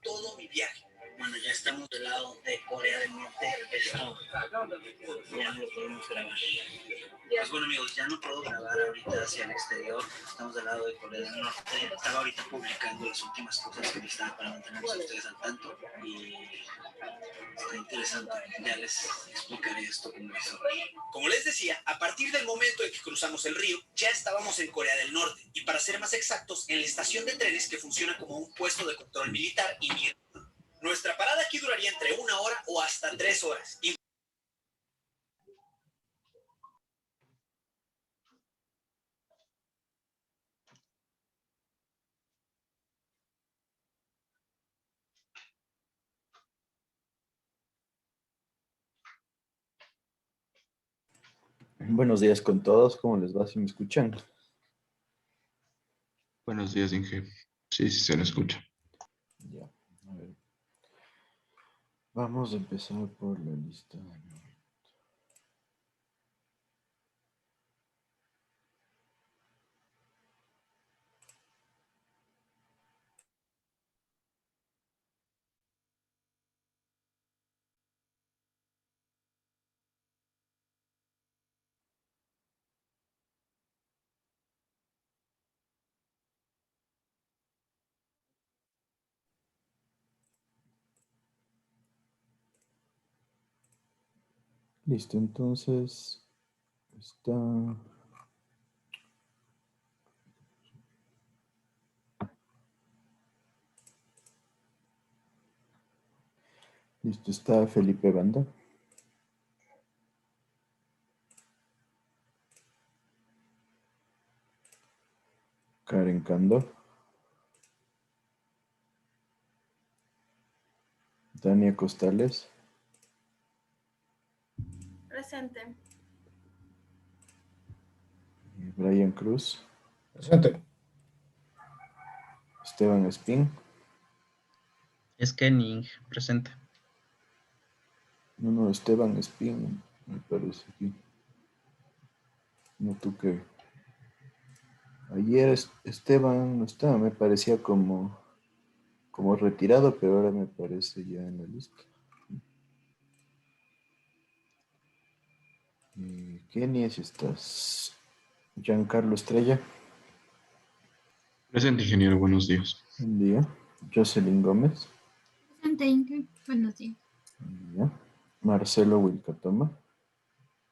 todo mi viaje. Bueno, ya estamos del lado de Corea del Norte. Esto ya no lo podemos grabar. Pues bueno, amigos, ya no puedo grabar ahorita hacia el exterior. Estamos del lado de Corea del Norte. Estaba ahorita publicando las últimas cosas que necesitaba para mantenerlos a ustedes al tanto. Y está interesante. Ya les explicaré esto como hizo. Como les decía, a partir del momento en que cruzamos el río, ya estábamos en Corea del Norte. Y para ser más exactos, en la estación de trenes que funciona como un puesto de control militar y migración. Nuestra parada aquí duraría entre 1 hora o hasta 3 horas. Y Buenos días con todos, ¿cómo les va? ¿Si me escuchan? Buenos días, Inge. Sí, sí se lo escucha. Ya, a ver. Vamos a empezar por la lista. Listo, entonces está... Listo, está Felipe Banda. Karen Cando. Dania Costales. Presente. Brian Cruz. Presente. Esteban Espín. Scanning, presente. No, Esteban Espín, me parece aquí. No, tú qué. Ayer Esteban no estaba, me parecía como retirado, pero ahora me parece ya en la lista. Kenny, si estás. Giancarlo Estrella. Presente, ingeniero, buenos días. Buen día. Jocelyn Gómez. Presente, Inge. Buenos días. Buen día. Marcelo Wilcatoma.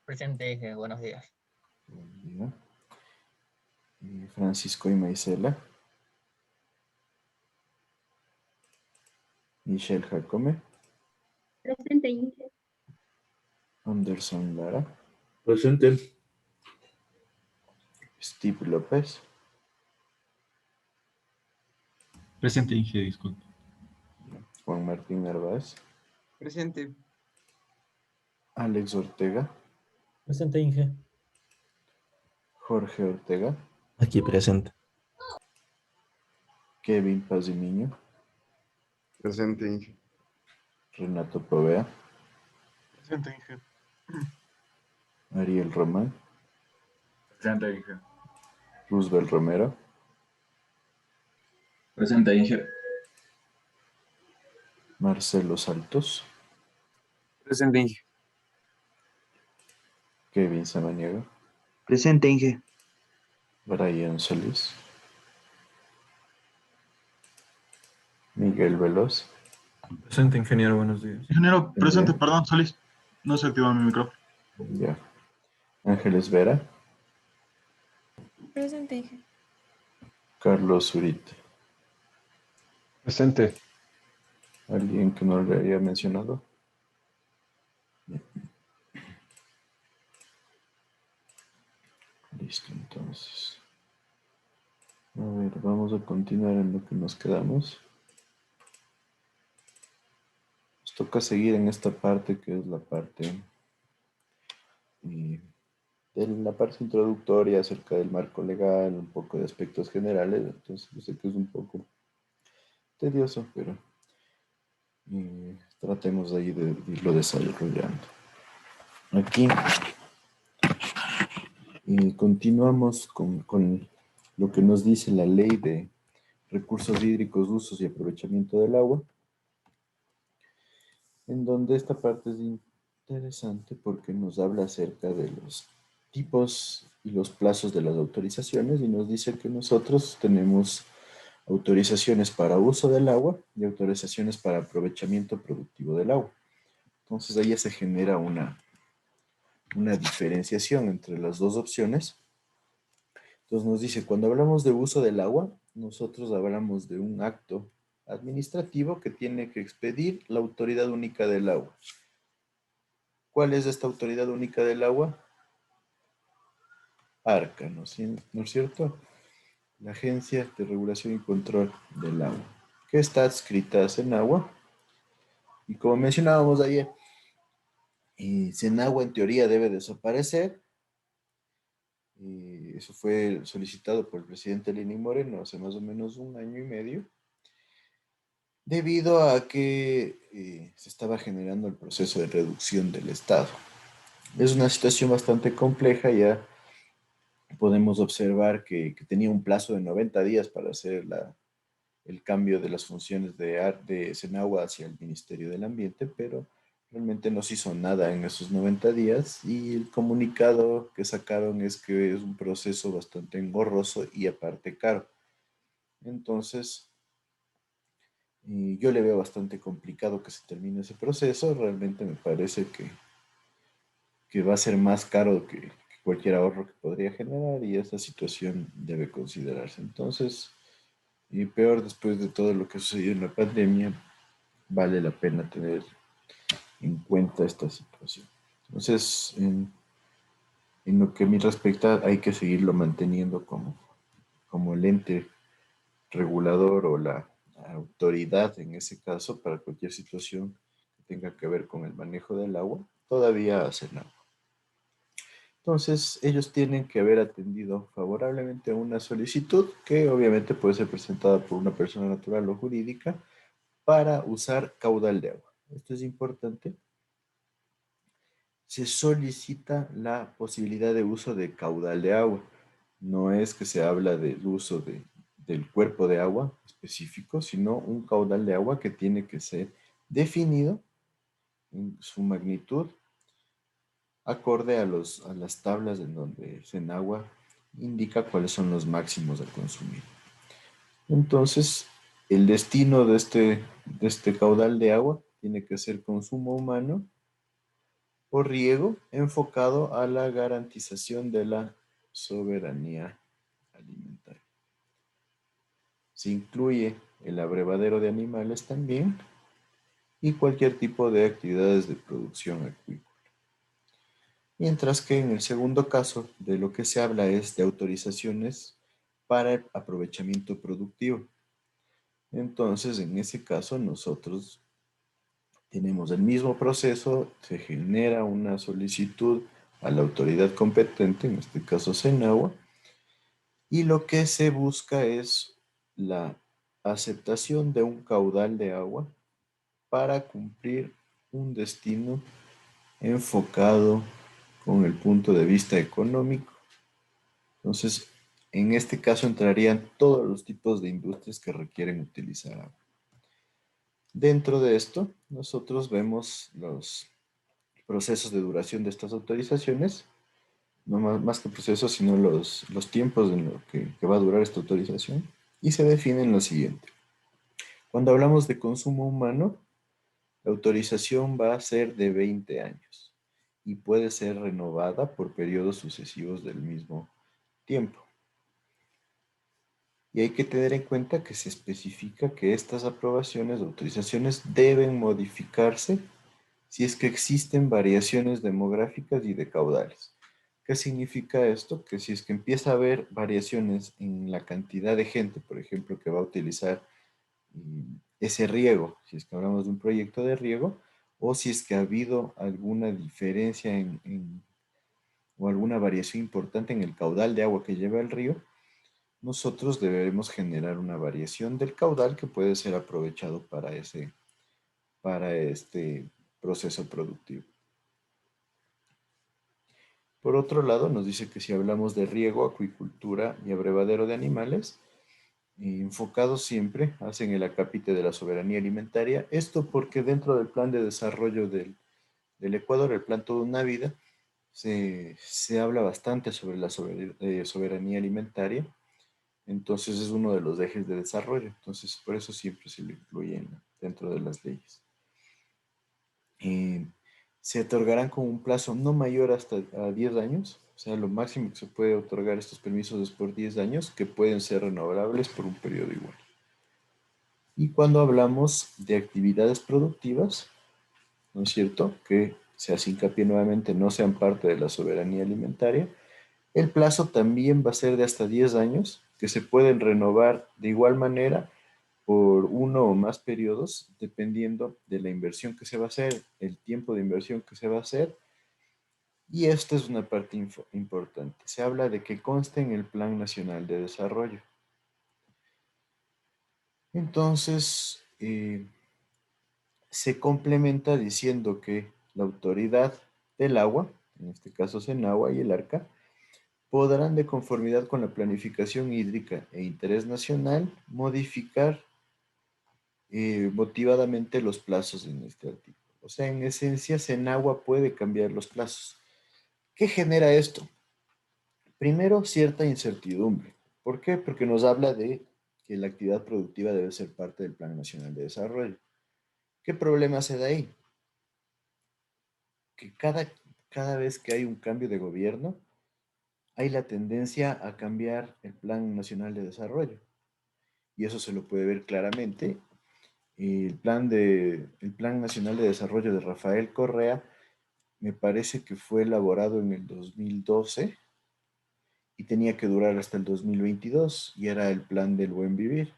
Presente, Inge. Buenos días. Buen día. Francisco Imaicela. Michelle Jacome. Presente, Inge. Anderson Lara. Presente. Steve López. Presente, Inge, disculpe. Juan Martín Narváez. Presente. Alex Ortega. Presente, Inge. Jorge Ortega. Aquí presente. Kevin Pazimiño. Presente, Inge. Renato Povea. Presente, Inge. Ariel Román. Presente, Inge. Roosevelt Romero. Presente, Inge. Marcelo Saltos. Presente, Inge. Kevin Samaniego. Presente, Inge. Brian Solís. Miguel Veloz. Presente, ingeniero, buenos días. Ingeniero, presente, Bien. perdón, Solís. No se activó mi micrófono. Ya. Ángeles Vera. Presente, Inge. Carlos Zurita. Presente. ¿Alguien que no le haya mencionado? Listo, entonces. A ver, vamos a continuar en lo que nos quedamos. Nos toca seguir en esta parte que es la parte de la parte introductoria acerca del marco legal, un poco de aspectos generales. Entonces, yo sé que es un poco tedioso, pero tratemos de ahí de irlo desarrollando. Aquí continuamos con lo que nos dice la ley de recursos hídricos, usos y aprovechamiento del agua. en donde esta parte es interesante porque nos habla acerca de los tipos y los plazos de las autorizaciones y nos dice que nosotros tenemos autorizaciones para uso del agua y autorizaciones para aprovechamiento productivo del agua. Entonces ahí ya se genera una diferenciación entre las dos opciones. Entonces nos dice, cuando hablamos de uso del agua, nosotros hablamos de un acto administrativo que tiene que expedir la Autoridad Única del Agua. ¿Cuál es esta Autoridad Única del Agua? ARCA, ¿no es cierto? La Agencia de Regulación y Control del Agua, que está adscrita a Senagua. Y como mencionábamos ayer, Senagua en teoría debe desaparecer. Eso fue solicitado por el presidente Lenín Moreno hace más o menos 1 año y medio, debido a que se estaba generando el proceso de reducción del Estado. Es una situación bastante compleja, ya podemos observar que tenía un plazo de 90 días para hacer el cambio de las funciones de Senagua hacia el Ministerio del Ambiente, pero realmente no se hizo nada en esos 90 días y el comunicado que sacaron es que es un proceso bastante engorroso y aparte caro. Entonces, yo le veo bastante complicado que se termine ese proceso. Realmente me parece que va a ser más caro que cualquier ahorro que podría generar y esta situación debe considerarse. Entonces, y peor después de todo lo que sucedió en la pandemia, vale la pena tener en cuenta esta situación. Entonces, en lo que a mí respecta, hay que seguirlo manteniendo como el ente regulador o la autoridad en ese caso para cualquier situación que tenga que ver con el manejo del agua, todavía hacen agua. Entonces, ellos tienen que haber atendido favorablemente a una solicitud que obviamente puede ser presentada por una persona natural o jurídica para usar caudal de agua. Esto es importante. Se solicita la posibilidad de uso de caudal de agua. No es que se habla del uso del cuerpo de agua específico, sino un caudal de agua que tiene que ser definido en su magnitud acorde a las tablas en donde Senagua indica cuáles son los máximos a consumir. Entonces, el destino de este caudal de agua tiene que ser consumo humano o riego enfocado a la garantización de la soberanía alimentaria. Se incluye el abrevadero de animales también y cualquier tipo de actividades de producción acuícola. Mientras que en el segundo caso de lo que se habla es de autorizaciones para el aprovechamiento productivo. Entonces, en ese caso, nosotros tenemos el mismo proceso, se genera una solicitud a la autoridad competente, en este caso Senagua, y lo que se busca es la aceptación de un caudal de agua para cumplir un destino enfocado con el punto de vista económico. Entonces, en este caso entrarían todos los tipos de industrias que requieren utilizar agua. Dentro de esto, nosotros vemos los procesos de duración de estas autorizaciones, no más que procesos, sino los tiempos en lo que va a durar esta autorización, y se definen lo siguiente. Cuando hablamos de consumo humano, la autorización va a ser de 20 años y puede ser renovada por periodos sucesivos del mismo tiempo. Y hay que tener en cuenta que se especifica que estas aprobaciones o autorizaciones deben modificarse si es que existen variaciones demográficas y de caudales. ¿Qué significa esto? Que si es que empieza a haber variaciones en la cantidad de gente, por ejemplo, que va a utilizar ese riego, si es que hablamos de un proyecto de riego, o si es que ha habido alguna diferencia o alguna variación importante en el caudal de agua que lleva el río, nosotros deberemos generar una variación del caudal que puede ser aprovechado para este proceso productivo. Por otro lado, nos dice que si hablamos de riego, acuicultura y abrevadero de animales, enfocados siempre, hacen el acápite de la soberanía alimentaria. Esto porque dentro del plan de desarrollo del Ecuador, el plan Toda una Vida, se habla bastante sobre la soberanía alimentaria. Entonces es uno de los ejes de desarrollo. Entonces por eso siempre se lo incluye dentro de las leyes. Se otorgarán con un plazo no mayor hasta a 10 años. O sea, lo máximo que se puede otorgar estos permisos es por 10 años, que pueden ser renovables por un periodo igual. Y cuando hablamos de actividades productivas, ¿no es cierto?, que se hace hincapié nuevamente, no sean parte de la soberanía alimentaria, el plazo también va a ser de hasta 10 años, que se pueden renovar de igual manera por uno o más periodos, dependiendo de la inversión que se va a hacer, el tiempo de inversión que se va a hacer. Y esta es una parte importante. Se habla de que conste en el Plan Nacional de Desarrollo. Entonces, se complementa diciendo que la autoridad del agua, en este caso Senagua y el ARCA, podrán, de conformidad con la planificación hídrica e interés nacional, modificar motivadamente los plazos en este artículo. O sea, en esencia, Senagua puede cambiar los plazos. ¿Qué genera esto? Primero, cierta incertidumbre. ¿Por qué? Porque nos habla de que la actividad productiva debe ser parte del Plan Nacional de Desarrollo. ¿Qué problema se da ahí? Que cada vez que hay un cambio de gobierno, hay la tendencia a cambiar el Plan Nacional de Desarrollo. Y eso se lo puede ver claramente. El Plan Nacional de Desarrollo de Rafael Correa me parece que fue elaborado en el 2012 y tenía que durar hasta el 2022 y era el plan del buen vivir.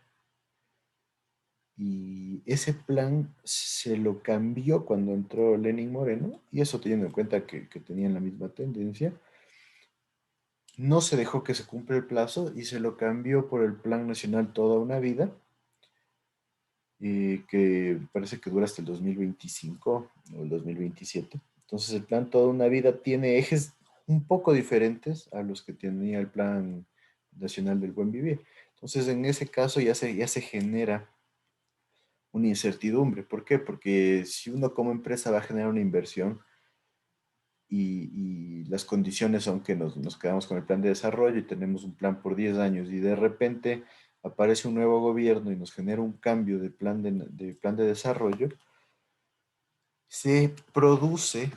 Y ese plan se lo cambió cuando entró Lenín Moreno, y eso teniendo en cuenta que tenían la misma tendencia. No se dejó que se cumpla el plazo y se lo cambió por el Plan Nacional Toda una Vida, que parece que dura hasta el 2025 o el 2027. Entonces el Plan Toda una Vida tiene ejes un poco diferentes a los que tenía el Plan Nacional del Buen Vivir. Entonces en ese caso ya se genera una incertidumbre. ¿Por qué? Porque si uno como empresa va a generar una inversión y las condiciones son que nos quedamos con el plan de desarrollo y tenemos un plan por 10 años y de repente aparece un nuevo gobierno y nos genera un cambio de plan de desarrollo, se produce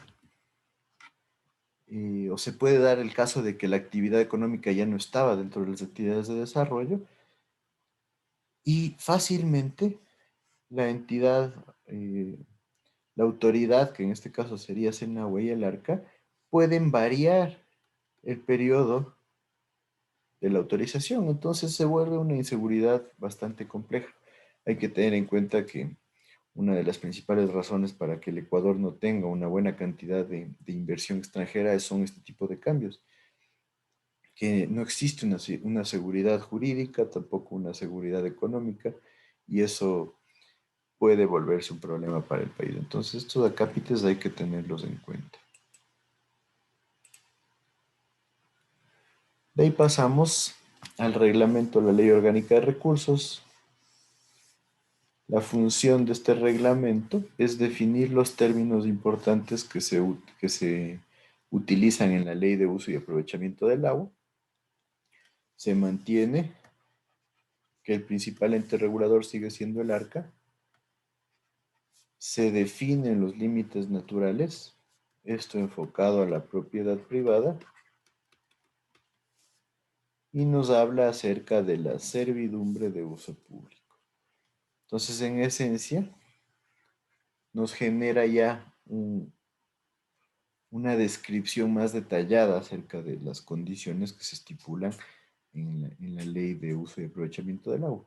o se puede dar el caso de que la actividad económica ya no estaba dentro de las actividades de desarrollo y fácilmente la entidad, la autoridad, que en este caso sería Senagua y el ARCA, pueden variar el periodo de la autorización. Entonces se vuelve una inseguridad bastante compleja. Hay que tener en cuenta que una de las principales razones para que el Ecuador no tenga una buena cantidad de inversión extranjera son este tipo de cambios. Que no existe una seguridad jurídica, tampoco una seguridad económica, y eso puede volverse un problema para el país. Entonces, estos acápites hay que tenerlos en cuenta. De ahí pasamos al reglamento de la Ley Orgánica de Recursos. La función de este reglamento es definir los términos importantes que se utilizan en la Ley de Uso y Aprovechamiento del Agua. Se mantiene que el principal ente regulador sigue siendo el ARCA. Se definen los límites naturales, esto enfocado a la propiedad privada, y nos habla acerca de la servidumbre de uso público. Entonces, en esencia, nos genera ya una descripción más detallada acerca de las condiciones que se estipulan en la Ley de Uso y Aprovechamiento del Agua.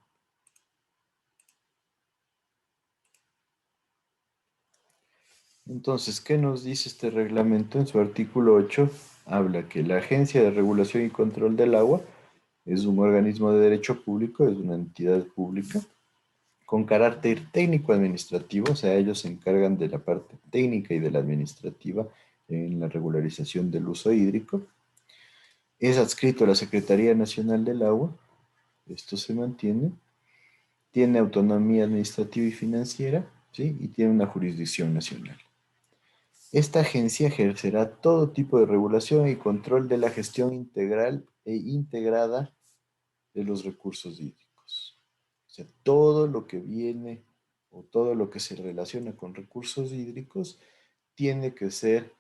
Entonces, ¿qué nos dice este reglamento? En su artículo 8 habla que la Agencia de Regulación y Control del Agua es un organismo de derecho público, es una entidad pública con carácter técnico-administrativo, o sea, ellos se encargan de la parte técnica y de la administrativa en la regularización del uso hídrico. Es adscrito a la Secretaría Nacional del Agua Esto se mantiene. Tiene autonomía administrativa y financiera, ¿sí? Y tiene una jurisdicción nacional. Esta agencia ejercerá todo tipo de regulación y control de la gestión integral e integrada de los recursos hídricos. O sea, todo lo que viene o todo lo que se relaciona con recursos hídricos tiene que ser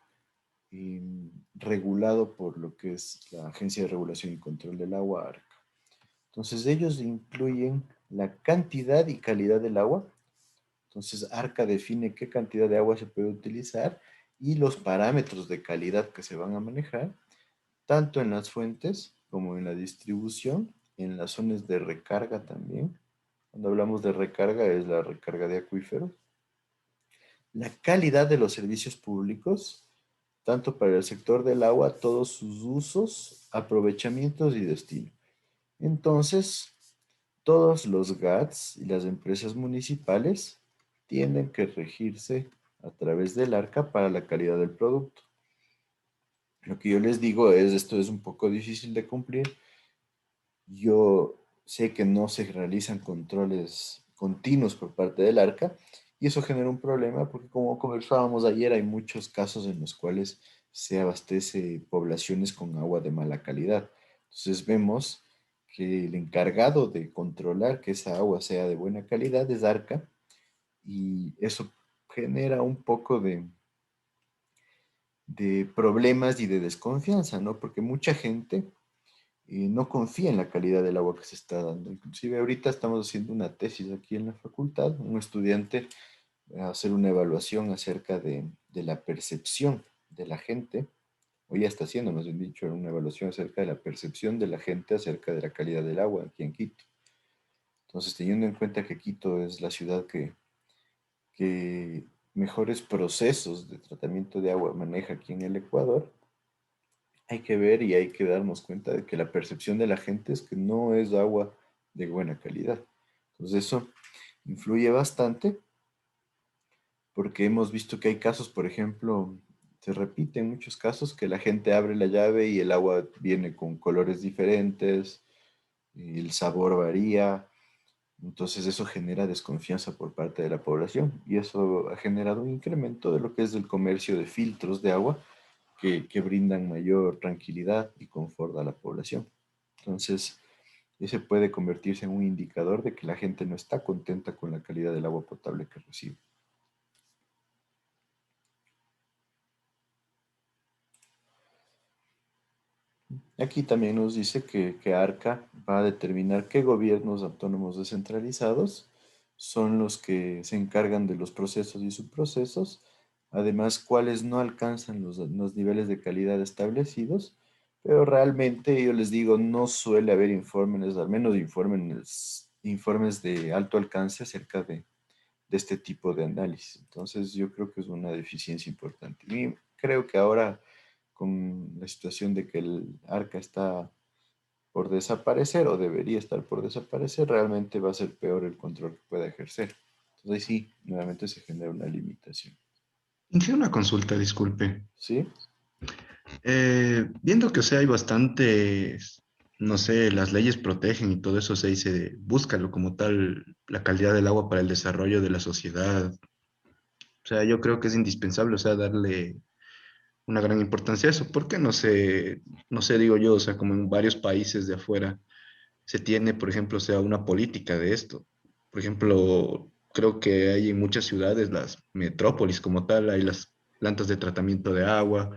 regulado por lo que es la Agencia de Regulación y Control del Agua, ARCA. Entonces, ellos incluyen la cantidad y calidad del agua. Entonces, ARCA define qué cantidad de agua se puede utilizar y los parámetros de calidad que se van a manejar, tanto en las fuentes como en la distribución, en las zonas de recarga también. Cuando hablamos de recarga, es la recarga de acuíferos. La calidad de los servicios públicos, tanto para el sector del agua, todos sus usos, aprovechamientos y destino. Entonces, todos los GATS y las empresas municipales tienen que regirse a través del ARCA para la calidad del producto. Lo que yo les digo es, esto es un poco difícil de cumplir. Yo sé que no se realizan controles continuos por parte del ARCA y eso genera un problema porque como conversábamos ayer, hay muchos casos en los cuales se abastece poblaciones con agua de mala calidad. Entonces vemos que el encargado de controlar que esa agua sea de buena calidad es ARCA y eso genera un poco de problemas y de desconfianza, ¿no? Porque mucha gente no confía en la calidad del agua que se está dando. Inclusive ahorita estamos haciendo una tesis aquí en la facultad, un estudiante va a hacer una evaluación acerca de la percepción de la gente, o ya está haciendo, más bien dicho, una evaluación acerca de la percepción de la gente acerca de la calidad del agua aquí en Quito. Entonces, teniendo en cuenta que Quito es la ciudad que mejores procesos de tratamiento de agua maneja aquí en el Ecuador, hay que ver y hay que darnos cuenta de que la percepción de la gente es que no es agua de buena calidad. Entonces eso influye bastante porque hemos visto que hay casos, por ejemplo, se repite en muchos casos que la gente abre la llave y el agua viene con colores diferentes, y el sabor varía, entonces eso genera desconfianza por parte de la población y eso ha generado un incremento de lo que es el comercio de filtros de agua que brindan mayor tranquilidad y confort a la población. Entonces, ese puede convertirse en un indicador de que la gente no está contenta con la calidad del agua potable que recibe. Aquí también nos dice que ARCA va a determinar qué gobiernos autónomos descentralizados son los que se encargan de los procesos y subprocesos, además cuáles no alcanzan los niveles de calidad establecidos, pero realmente yo les digo, no suele haber informes, al menos informes de alto alcance acerca de este tipo de análisis. Entonces yo creo que es una deficiencia importante. Y creo que ahora con la situación de que el ARCA está por desaparecer o debería estar por desaparecer, realmente va a ser peor el control que pueda ejercer. Entonces ahí sí, nuevamente se genera una limitación. Hice una consulta, disculpe. ¿Sí? Viendo que, o sea, hay bastantes, no sé, las leyes protegen y todo eso se dice, búscalo como tal, la calidad del agua para el desarrollo de la sociedad. O sea, yo creo que es indispensable, o sea, darle una gran importancia a eso. ¿Por qué no sé, digo yo, o sea, como en varios países de afuera se tiene, por ejemplo, o sea, una política de esto? Por ejemplo, creo que hay en muchas ciudades, las metrópolis como tal, hay las plantas de tratamiento de agua,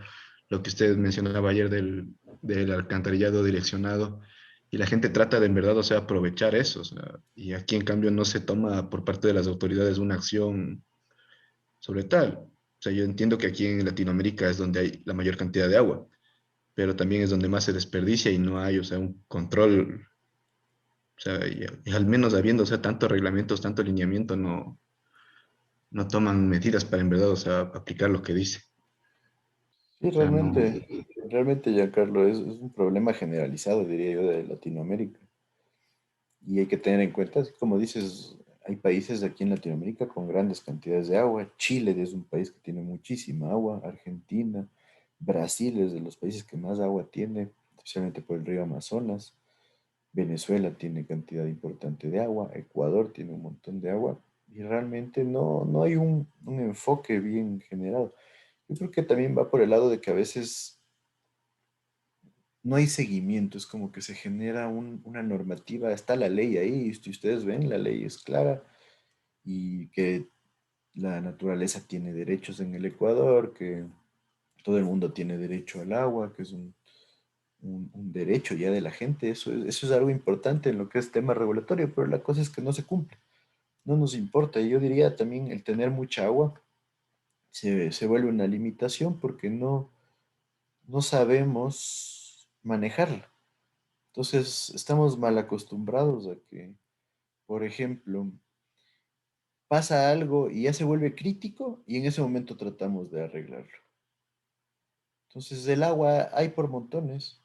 lo que usted mencionaba ayer del alcantarillado direccionado, y la gente trata de en verdad, o sea, aprovechar eso, o sea, y aquí en cambio no se toma por parte de las autoridades una acción sobre tal. O sea, yo entiendo que aquí en Latinoamérica es donde hay la mayor cantidad de agua, pero también es donde más se desperdicia y no hay, o sea, un control. O sea, y al menos habiendo, o sea, tantos reglamentos, tanto lineamiento, no toman medidas para en verdad, o sea, aplicar lo que dice. Sí, O sea, no. realmente, Giancarlo, es un problema generalizado, diría yo, de Latinoamérica. Y hay que tener en cuenta, como dices, hay países aquí en Latinoamérica con grandes cantidades de agua. Chile es un país que tiene muchísima agua. Argentina, Brasil es de los países que más agua tiene, especialmente por el río Amazonas. Venezuela tiene cantidad importante de agua, Ecuador tiene un montón de agua y realmente no hay un enfoque bien generado. Yo creo que también va por el lado de que a veces no hay seguimiento, es como que se genera una normativa, está la ley ahí, si ustedes ven, la ley es clara y que la naturaleza tiene derechos en el Ecuador, que todo el mundo tiene derecho al agua, que es un derecho ya de la gente, eso es algo importante en lo que es tema regulatorio, pero la cosa es que no se cumple, no nos importa. Y yo diría también el tener mucha agua se vuelve una limitación porque no sabemos manejarla. Entonces, estamos mal acostumbrados a que, por ejemplo, pasa algo y ya se vuelve crítico y en ese momento tratamos de arreglarlo. Entonces, el agua hay por montones.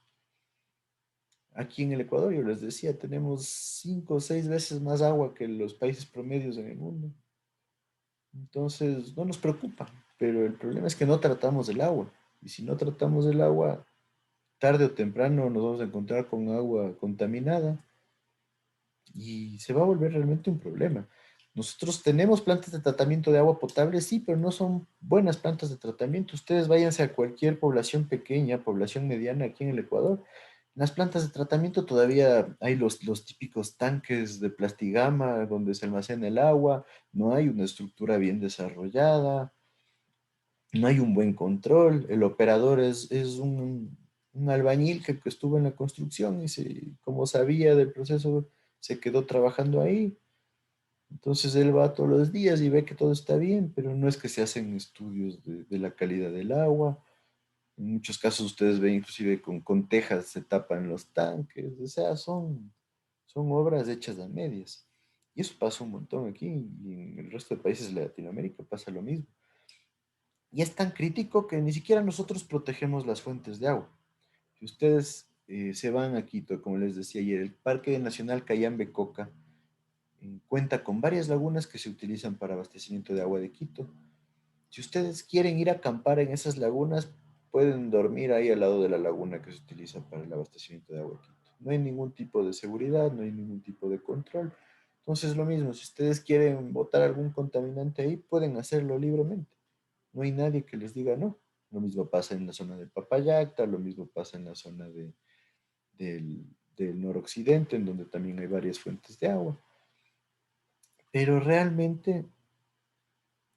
Aquí en el Ecuador, yo les decía, tenemos 5 o 6 veces más agua que los países promedios en el mundo. Entonces, no nos preocupa, pero el problema es que no tratamos el agua. Y si no tratamos el agua, tarde o temprano nos vamos a encontrar con agua contaminada y se va a volver realmente un problema. Nosotros tenemos plantas de tratamiento de agua potable, sí, pero no son buenas plantas de tratamiento. Ustedes váyanse a cualquier población pequeña, población mediana aquí en el Ecuador. En las plantas de tratamiento todavía hay los típicos tanques de plastigama donde se almacena el agua, no hay una estructura bien desarrollada, no hay un buen control, el operador es un albañil que estuvo en la construcción y como sabía del proceso, se quedó trabajando ahí. Entonces él va todos los días y ve que todo está bien, pero no es que se hacen estudios de la calidad del agua. En muchos casos ustedes ven inclusive con tejas se tapan los tanques, o sea, son obras hechas a medias. Y eso pasa un montón aquí y en el resto de países de Latinoamérica pasa lo mismo. Y es tan crítico que ni siquiera nosotros protegemos las fuentes de agua. Si ustedes se van a Quito, como les decía ayer, el Parque Nacional Cayambe Coca cuenta con varias lagunas que se utilizan para abastecimiento de agua de Quito. Si ustedes quieren ir a acampar en esas lagunas, pueden dormir ahí al lado de la laguna que se utiliza para el abastecimiento de agua de Quito. No hay ningún tipo de seguridad, no hay ningún tipo de control. Entonces, lo mismo, si ustedes quieren botar algún contaminante ahí, pueden hacerlo libremente. No hay nadie que les diga no. Lo mismo pasa en la zona de Papayacta, lo mismo pasa en la zona del, del noroccidente, en donde también hay varias fuentes de agua. Pero realmente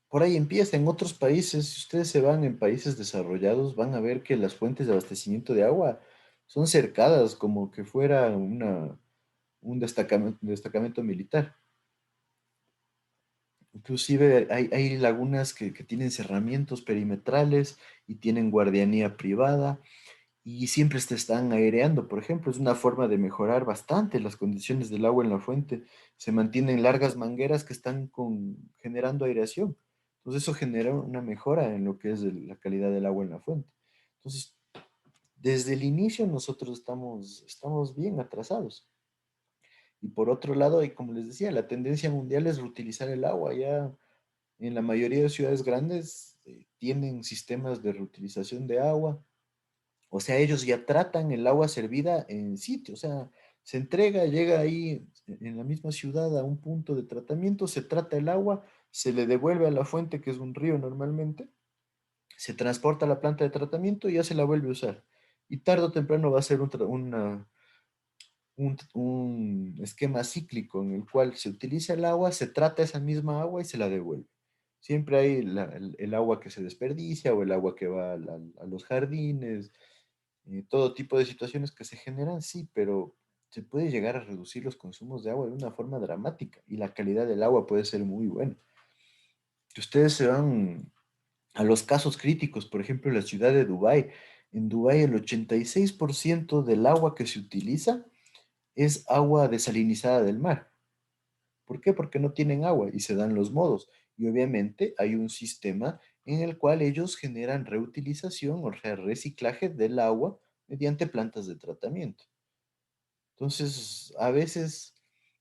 por ahí empieza. En otros países, si ustedes se van en países desarrollados, van a ver que las fuentes de abastecimiento de agua son cercadas como que fuera un destacamento militar. Inclusive hay lagunas que tienen cerramientos perimetrales y tienen guardianía privada y siempre se están aireando. Por ejemplo, es una forma de mejorar bastante las condiciones del agua en la fuente. Se mantienen largas mangueras que están generando aireación. Entonces eso genera una mejora en lo que es la calidad del agua en la fuente. Entonces, desde el inicio nosotros estamos bien atrasados. Y por otro lado, y como les decía, la tendencia mundial es reutilizar el agua. Ya en la mayoría de ciudades grandes tienen sistemas de reutilización de agua. O sea, ellos ya tratan el agua servida en sitio, o sea, se entrega, llega ahí en la misma ciudad a un punto de tratamiento, se trata el agua, se le devuelve a la fuente, que es un río normalmente, se transporta a la planta de tratamiento y ya se la vuelve a usar. Y tarde o temprano va a ser un esquema cíclico en el cual se utiliza el agua, se trata esa misma agua y se la devuelve. Siempre hay el agua que se desperdicia o el agua que va a los jardines, todo tipo de situaciones que se generan, sí, pero se puede llegar a reducir los consumos de agua de una forma dramática y la calidad del agua puede ser muy buena. Si ustedes se van a los casos críticos, por ejemplo, en la ciudad de Dubái, en Dubái el 86% del agua que se utiliza es agua desalinizada del mar. ¿Por qué? Porque no tienen agua y se dan los modos. Y obviamente hay un sistema en el cual ellos generan reutilización o sea, reciclaje del agua mediante plantas de tratamiento. Entonces, a veces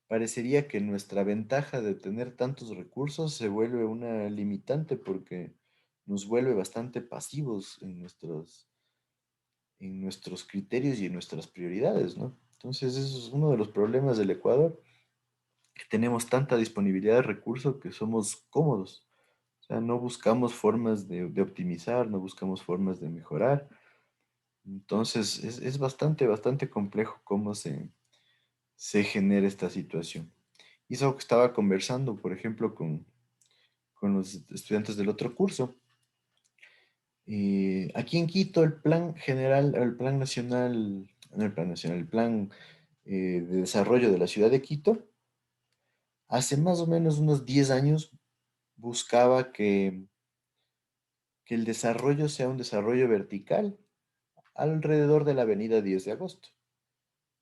parecería que nuestra ventaja de tener tantos recursos se vuelve una limitante porque nos vuelve bastante pasivos en nuestros criterios y en nuestras prioridades, ¿no? Entonces, eso es uno de los problemas del Ecuador, que tenemos tanta disponibilidad de recursos que somos cómodos. O sea, no buscamos formas de optimizar, no buscamos formas de mejorar. Entonces, es bastante complejo cómo se genera esta situación. Y es algo que estaba conversando, por ejemplo, con los estudiantes del otro curso. Aquí en Quito, el plan general, el plan nacional, no el plan nacional, el plan de desarrollo de la ciudad de Quito, hace más o menos unos 10 años buscaba que el desarrollo sea un desarrollo vertical alrededor de la avenida 10 de agosto.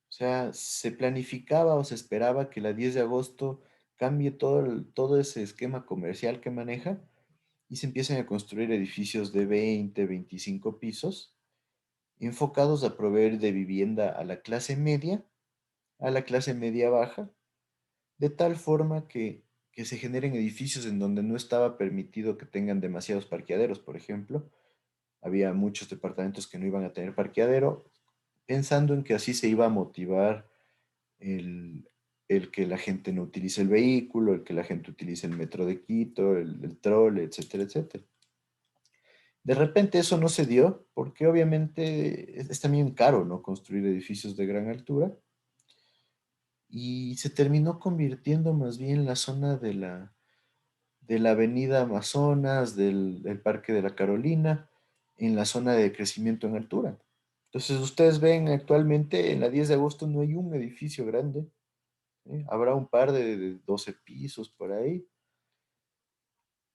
O sea, se planificaba o se esperaba que la 10 de agosto cambie todo ese esquema comercial que maneja y se empiecen a construir edificios de 20, 25 pisos enfocados a proveer de vivienda a la clase media baja, de tal forma que se generen edificios en donde no estaba permitido que tengan demasiados parqueaderos, por ejemplo. Había muchos departamentos que no iban a tener parqueadero, pensando en que así se iba a motivar el, el que la gente no utilice el vehículo, el que la gente utilice el metro de Quito, el trole, etcétera, etcétera. De repente eso no se dio porque obviamente es también caro, ¿no? Construir edificios de gran altura y se terminó convirtiendo más bien la zona de la avenida Amazonas, del Parque de la Carolina, en la zona de crecimiento en altura. Entonces ustedes ven actualmente en la 10 de agosto no hay un edificio grande, ¿eh? Habrá un par de 12 pisos por ahí,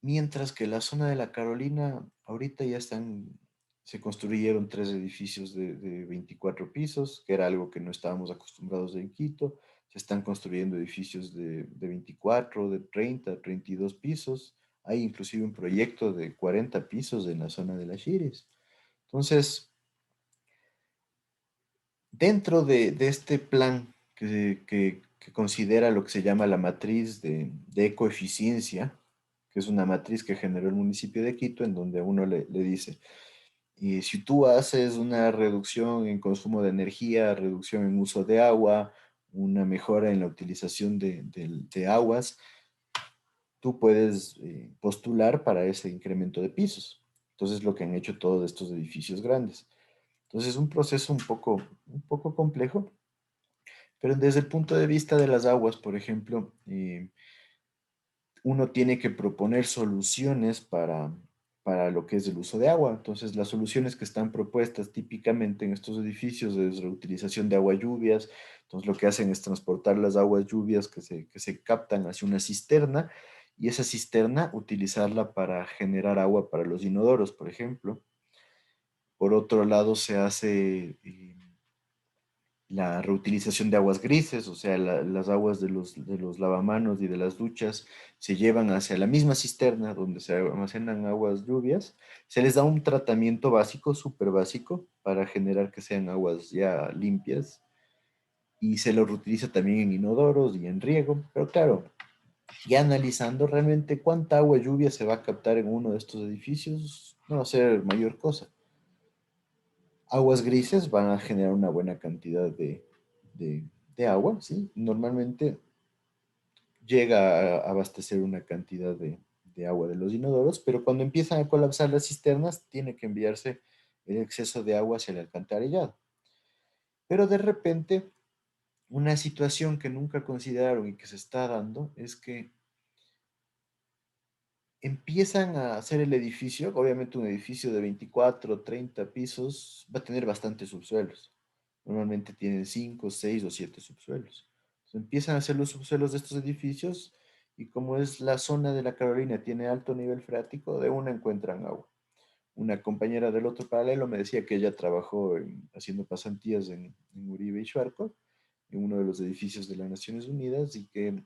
mientras que la zona de la Carolina, ahorita ya se construyeron 3 edificios de 24 pisos, que era algo que no estábamos acostumbrados en Quito. Se están construyendo edificios de 24, de 30, 32 pisos. Hay inclusive un proyecto de 40 pisos en la zona de las Chiris. Entonces, dentro de este plan que considera lo que se llama la matriz de ecoeficiencia, que es una matriz que generó el municipio de Quito, en donde a uno le dice, y si tú haces una reducción en consumo de energía, reducción en uso de agua, una mejora en la utilización de aguas, tú puedes postular para ese incremento de pisos. Entonces, lo que han hecho todos estos edificios grandes. Entonces, es un proceso un poco complejo, pero desde el punto de vista de las aguas, por ejemplo, uno tiene que proponer soluciones para lo que es el uso de agua. Entonces, las soluciones que están propuestas típicamente en estos edificios es reutilización de agua lluvias. Entonces, lo que hacen es transportar las aguas lluvias que se captan hacia una cisterna y esa cisterna utilizarla para generar agua para los inodoros, por ejemplo. Por otro lado, se hace la reutilización de aguas grises, o sea, las aguas de los lavamanos y de las duchas se llevan hacia la misma cisterna donde se almacenan aguas lluvias, se les da un tratamiento básico, súper básico, para generar que sean aguas ya limpias y se lo reutiliza también en inodoros y en riego, pero claro, ya analizando realmente cuánta agua lluvia se va a captar en uno de estos edificios, no va a ser mayor cosa. Aguas grises van a generar una buena cantidad de, de agua, ¿sí? Normalmente llega a abastecer una cantidad de agua de los inodoros, pero cuando empiezan a colapsar las cisternas, tiene que enviarse el exceso de agua hacia el alcantarillado. Pero de repente, una situación que nunca consideraron y que se está dando es que empiezan a hacer el edificio, obviamente un edificio de 24, 30 pisos va a tener bastantes subsuelos. Normalmente tienen 5, 6 o 7 subsuelos. Entonces, empiezan a hacer los subsuelos de estos edificios y como es la zona de la Carolina, tiene alto nivel freático, de una encuentran agua. Una compañera del otro paralelo me decía que ella trabajó haciendo pasantías en Uribe y Chuarco, en uno de los edificios de las Naciones Unidas, y que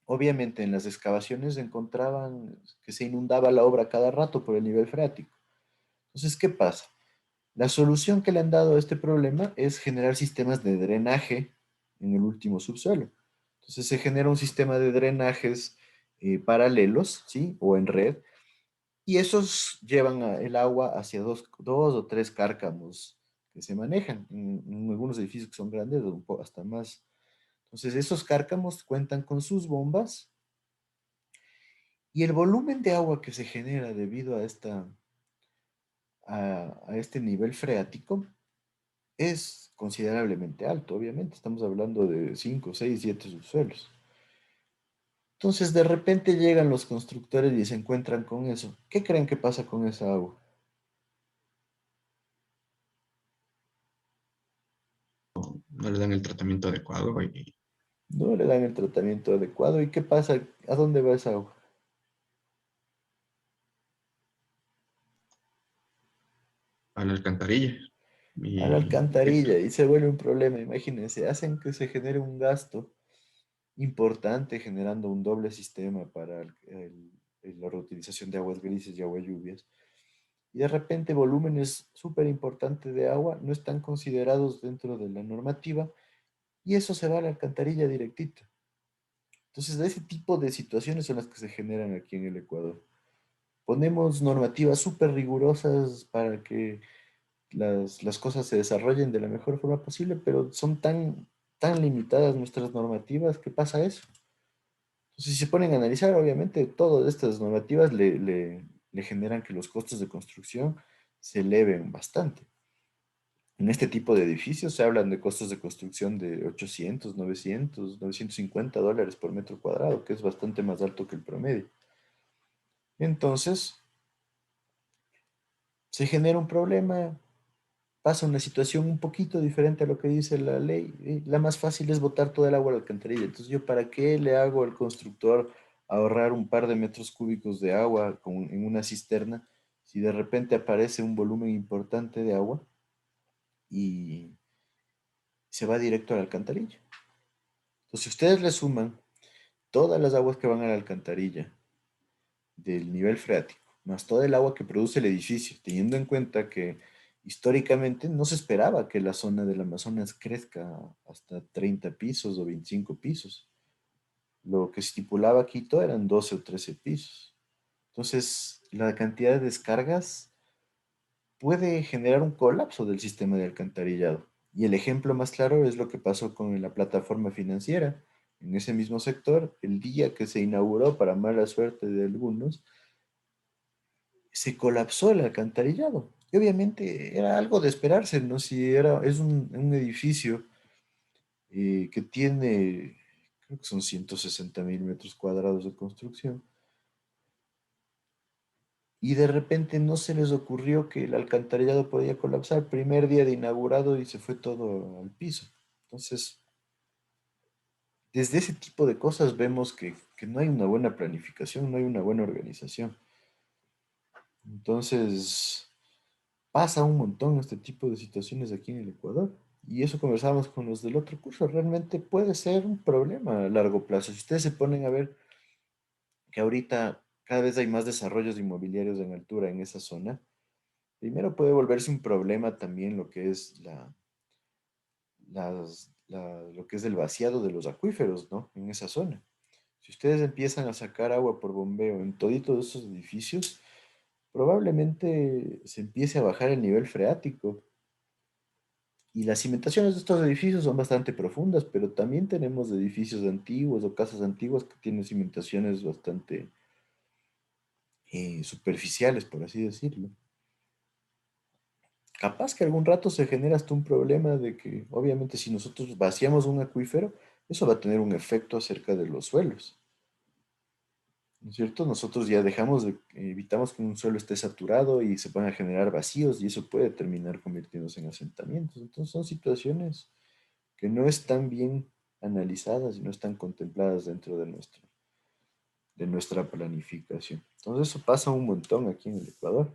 obviamente en las excavaciones encontraban que se inundaba la obra cada rato por el nivel freático. Entonces, ¿qué pasa? La solución que le han dado a este problema es generar sistemas de drenaje en el último subsuelo. Entonces se genera un sistema de drenajes paralelos, ¿sí? O en red, y esos llevan el agua hacia dos o tres cárcamos que se manejan en algunos edificios que son grandes, o un poco hasta más. Entonces, esos cárcamos cuentan con sus bombas y el volumen de agua que se genera debido a este nivel freático es considerablemente alto, obviamente. Estamos hablando de 5, 6, 7 subsuelos. Entonces, de repente llegan los constructores y se encuentran con eso. ¿Qué creen que pasa con esa agua? No le dan el tratamiento adecuado y No le dan el tratamiento adecuado. ¿Y qué pasa? ¿A dónde va esa agua? a la alcantarilla. A la Y, alcantarilla y se vuelve un problema. Imagínense, hacen que se genere un gasto importante generando un doble sistema para la reutilización de aguas grises y agua lluvias. Y de repente volúmenes súper importantes de agua no están considerados dentro de la normativa y eso se va a la alcantarilla directita. Entonces, de ese tipo de situaciones son las que se generan aquí en el Ecuador. Ponemos normativas súper rigurosas para que las cosas se desarrollen de la mejor forma posible, pero son tan limitadas nuestras normativas que pasa eso. Entonces, si se ponen a analizar, obviamente, todas estas normativas le generan que los costos de construcción se eleven bastante. En este tipo de edificios se hablan de costos de construcción de 800, 900, $950 por metro cuadrado, que es bastante más alto que el promedio. Entonces, se genera un problema, pasa una situación un poquito diferente a lo que dice la ley. La más fácil es botar toda el agua a la alcantarilla. Entonces, ¿yo para qué le hago al constructor ahorrar un par de metros cúbicos de agua en una cisterna si de repente aparece un volumen importante de agua y se va directo a la alcantarilla? Entonces, si ustedes le suman todas las aguas que van a la alcantarilla del nivel freático, más toda el agua que produce el edificio, teniendo en cuenta que históricamente no se esperaba que la zona del Amazonas crezca hasta 30 pisos o 25 pisos. Lo que estipulaba Quito eran 12 o 13 pisos. Entonces, la cantidad de descargas puede generar un colapso del sistema de alcantarillado. Y el ejemplo más claro es lo que pasó con la plataforma financiera. En ese mismo sector, el día que se inauguró, para mala suerte de algunos, se colapsó el alcantarillado. Y obviamente era algo de esperarse, ¿no? Si es un edificio que tiene, creo que son 160.000 metros cuadrados de construcción, y de repente no se les ocurrió que el alcantarillado podía colapsar primer día de inaugurado y se fue todo al piso. Entonces, desde ese tipo de cosas vemos que no hay una buena planificación, no hay una buena organización. Entonces, pasa un montón este tipo de situaciones aquí en el Ecuador. Y eso conversábamos con los del otro curso. Realmente puede ser un problema a largo plazo. Si ustedes se ponen a ver que ahorita cada vez hay más desarrollos inmobiliarios en altura en esa zona, primero puede volverse un problema también lo que es lo que es el vaciado de los acuíferos, ¿no? En esa zona. Si ustedes empiezan a sacar agua por bombeo en toditos esos edificios, probablemente se empiece a bajar el nivel freático. Y las cimentaciones de estos edificios son bastante profundas, pero también tenemos edificios antiguos o casas antiguas que tienen cimentaciones bastante superficiales, por así decirlo. Capaz que algún rato se genera hasta un problema de que, obviamente, si nosotros vaciamos un acuífero, eso va a tener un efecto acerca de los suelos. ¿No es cierto? Nosotros ya evitamos que un suelo esté saturado y se van a generar vacíos y eso puede terminar convirtiéndose en asentamientos. Entonces son situaciones que no están bien analizadas y no están contempladas dentro de nuestra planificación. Entonces eso pasa un montón aquí en el Ecuador.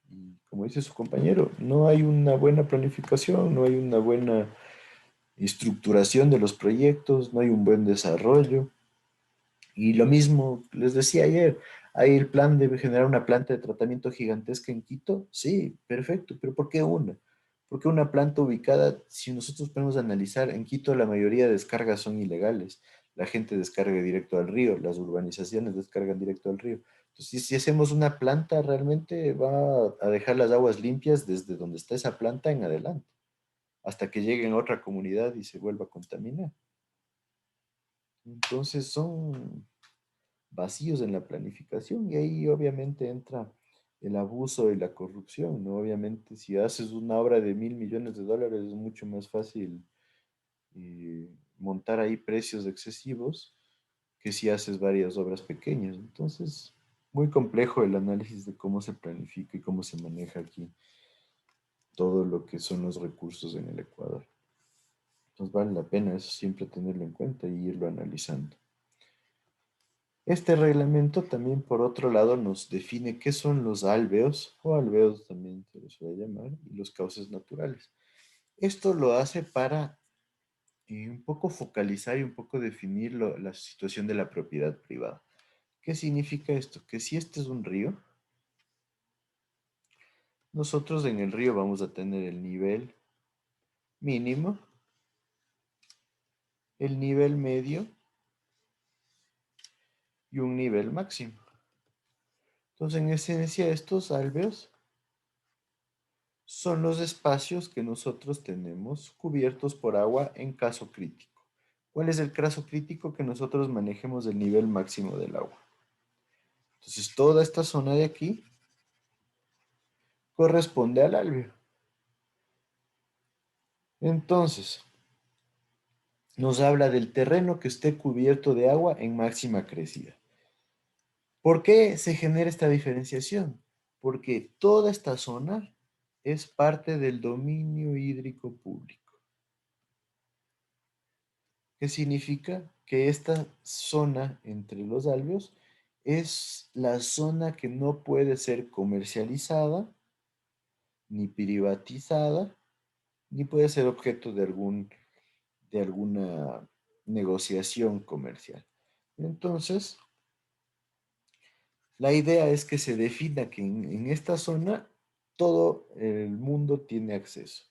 Y como dice su compañero, no hay una buena planificación, no hay una buena estructuración de los proyectos, no hay un buen desarrollo. Y lo mismo les decía ayer, hay el plan de generar una planta de tratamiento gigantesca en Quito. Sí, perfecto, pero ¿por qué una? Porque una planta ubicada, si nosotros podemos analizar, en Quito la mayoría de descargas son ilegales. La gente descarga directo al río, las urbanizaciones descargan directo al río. Entonces, si hacemos una planta, realmente va a dejar las aguas limpias desde donde está esa planta en adelante, hasta que llegue a otra comunidad y se vuelva a contaminar. Entonces, son vacíos en la planificación y ahí obviamente entra el abuso y la corrupción, ¿no? Obviamente, si haces una obra de $1.000 millones es mucho más fácil montar ahí precios excesivos que si haces varias obras pequeñas. Entonces, muy complejo el análisis de cómo se planifica y cómo se maneja aquí todo lo que son los recursos en el Ecuador. Entonces, vale la pena eso siempre tenerlo en cuenta y irlo analizando. Este reglamento también, por otro lado, nos define qué son los alveos, o alveos también se les suele llamar, y los cauces naturales. Esto lo hace para un poco focalizar y un poco definir la situación de la propiedad privada. ¿Qué significa esto? Que si este es un río, nosotros en el río vamos a tener el nivel mínimo, el nivel medio y un nivel máximo. Entonces, en esencia, estos alveos son los espacios que nosotros tenemos cubiertos por agua en caso crítico. ¿Cuál es el caso crítico? Que nosotros manejemos el nivel máximo del agua. Entonces, toda esta zona de aquí corresponde al alveo. Entonces, nos habla del terreno que esté cubierto de agua en máxima crecida. ¿Por qué se genera esta diferenciación? Porque toda esta zona es parte del dominio hídrico público. ¿Qué significa? Que esta zona entre los alveos es la zona que no puede ser comercializada, ni privatizada, ni puede ser objeto de alguna negociación comercial. Entonces, la idea es que se defina que en esta zona todo el mundo tiene acceso.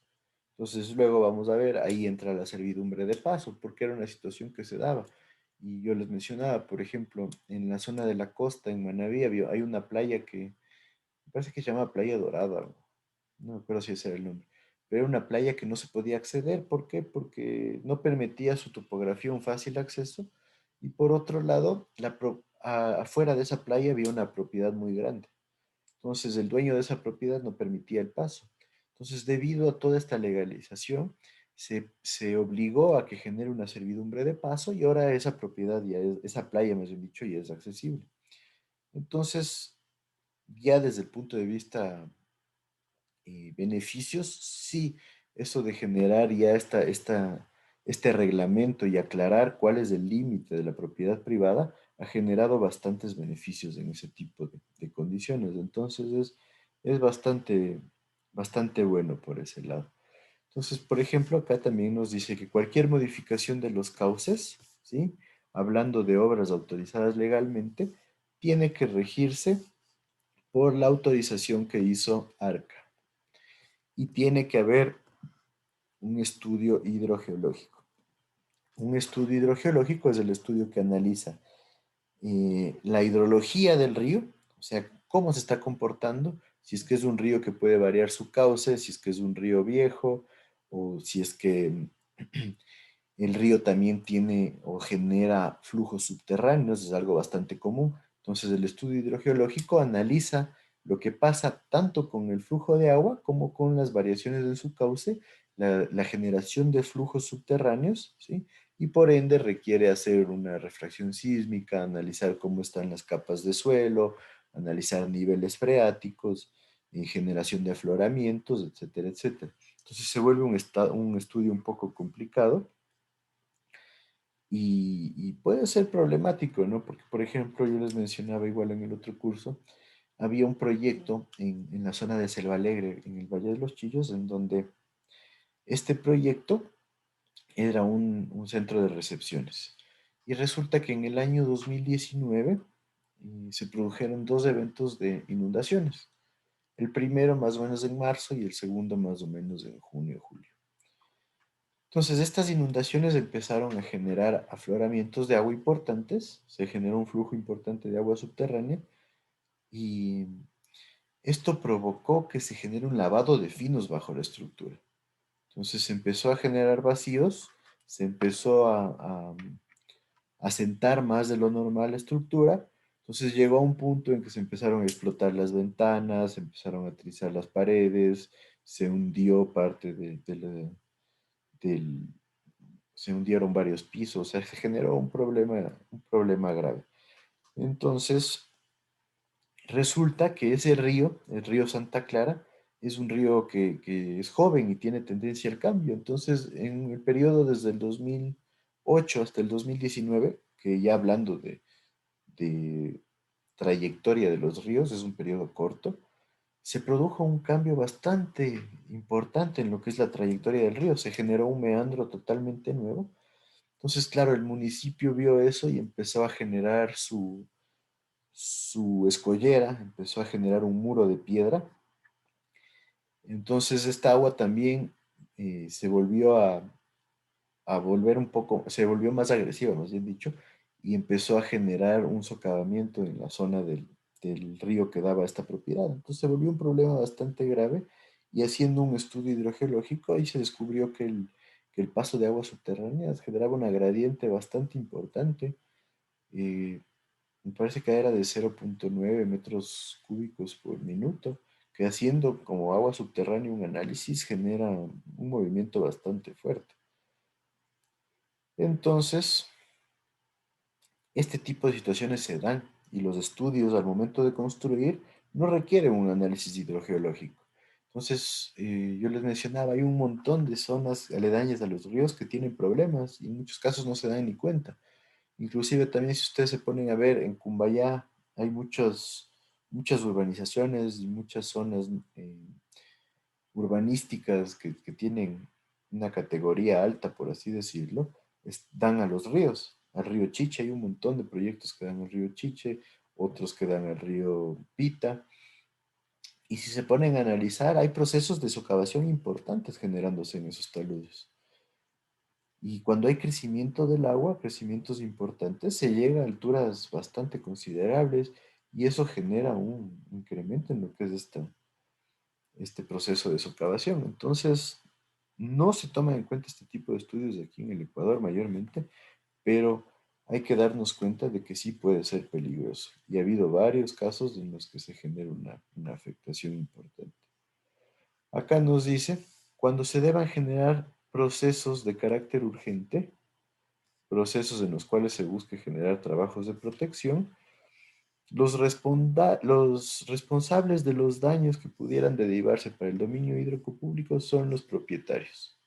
Entonces, luego vamos a ver, ahí entra la servidumbre de paso, porque era una situación que se daba. Y yo les mencionaba, por ejemplo, en la zona de la costa, en Manabí, hay una playa que, me parece que se llama Playa Dorada, no me acuerdo si ese era el nombre, pero era una playa que no se podía acceder. ¿Por qué? Porque no permitía su topografía un fácil acceso. Y por otro lado, afuera de esa playa había una propiedad muy grande. Entonces, el dueño de esa propiedad no permitía el paso. Entonces, debido a toda esta legalización, se obligó a que genere una servidumbre de paso y ahora esa propiedad, esa playa, más bien dicho, ya es accesible. Entonces, ya desde el punto de vista beneficios, sí, eso de generar ya este reglamento y aclarar cuál es el límite de la propiedad privada ha generado bastantes beneficios en ese tipo de condiciones. Entonces es bastante bueno por ese lado. Entonces, por ejemplo, acá también nos dice que cualquier modificación de los cauces, ¿sí? Hablando de obras autorizadas legalmente, tiene que regirse por la autorización que hizo ARCA y tiene que haber un estudio hidrogeológico. Un estudio hidrogeológico es el estudio que analiza la hidrología del río, o sea, cómo se está comportando, si es que es un río que puede variar su cauce, si es que es un río viejo, o si es que el río también tiene o genera flujos subterráneos, es algo bastante común. Entonces, el estudio hidrogeológico analiza lo que pasa tanto con el flujo de agua como con las variaciones de su cauce, la generación de flujos subterráneos, ¿sí? Y por ende requiere hacer una refracción sísmica, analizar cómo están las capas de suelo, analizar niveles freáticos, generación de afloramientos, etcétera, etcétera. Entonces se vuelve un estudio un poco complicado y puede ser problemático, ¿no? Porque, por ejemplo, yo les mencionaba igual en el otro curso, había un proyecto en la zona de Selva Alegre, en el Valle de los Chillos, en donde este proyecto era un centro de recepciones. Y resulta que en el año 2019 se produjeron dos eventos de inundaciones. El primero más o menos en marzo y el segundo más o menos en junio, julio. Entonces, estas inundaciones empezaron a generar afloramientos de agua importantes, se generó un flujo importante de agua subterránea Y esto provocó que se genere un lavado de finos bajo la estructura. Entonces se empezó a generar vacíos, se empezó a sentar más de lo normal la estructura. Entonces llegó a un punto en que se empezaron a explotar las ventanas, se empezaron a trizar las paredes, se hundió parte del, se hundieron varios pisos, o sea, se generó un problema grave. Entonces, resulta que ese río, el río Santa Clara, es un río que es joven y tiene tendencia al cambio. Entonces, en el periodo desde el 2008 hasta el 2019, que ya hablando de trayectoria de los ríos, es un periodo corto, se produjo un cambio bastante importante en lo que es la trayectoria del río. Se generó un meandro totalmente nuevo. Entonces, claro, el municipio vio eso y empezó a generar su escollera, empezó a generar un muro de piedra. Entonces, esta agua también se volvió a volver un poco, se volvió más agresiva, más bien dicho, y empezó a generar un socavamiento en la zona del río que daba a esta propiedad. Entonces se volvió un problema bastante grave y haciendo un estudio hidrogeológico ahí se descubrió que el paso de aguas subterráneas generaba una gradiente bastante importante. Me parece que era de 0,9 metros cúbicos por minuto, que haciendo como agua subterránea un análisis genera un movimiento bastante fuerte. Entonces, este tipo de situaciones se dan y los estudios al momento de construir no requieren un análisis hidrogeológico. Entonces, yo les mencionaba, hay un montón de zonas aledañas a los ríos que tienen problemas y en muchos casos no se dan ni cuenta. Inclusive también si ustedes se ponen a ver, en Cumbayá hay muchas urbanizaciones y muchas zonas urbanísticas que tienen una categoría alta, por así decirlo, dan a los ríos. Al río Chiche hay un montón de proyectos que dan al río Chiche, otros que dan al río Pita. Y si se ponen a analizar, hay procesos de socavación importantes generándose en esos taludes. Y cuando hay crecimiento del agua, crecimientos importantes, se llega a alturas bastante considerables y eso genera un incremento en lo que es este proceso de socavación. Entonces, no se toman en cuenta este tipo de estudios aquí en el Ecuador mayormente, pero hay que darnos cuenta de que sí puede ser peligroso. Y ha habido varios casos en los que se genera una afectación importante. Acá nos dice, cuando se deban generar procesos de carácter urgente, procesos en los cuales se busque generar trabajos de protección, los responsables de los daños que pudieran derivarse para el dominio hídrico público son los propietarios.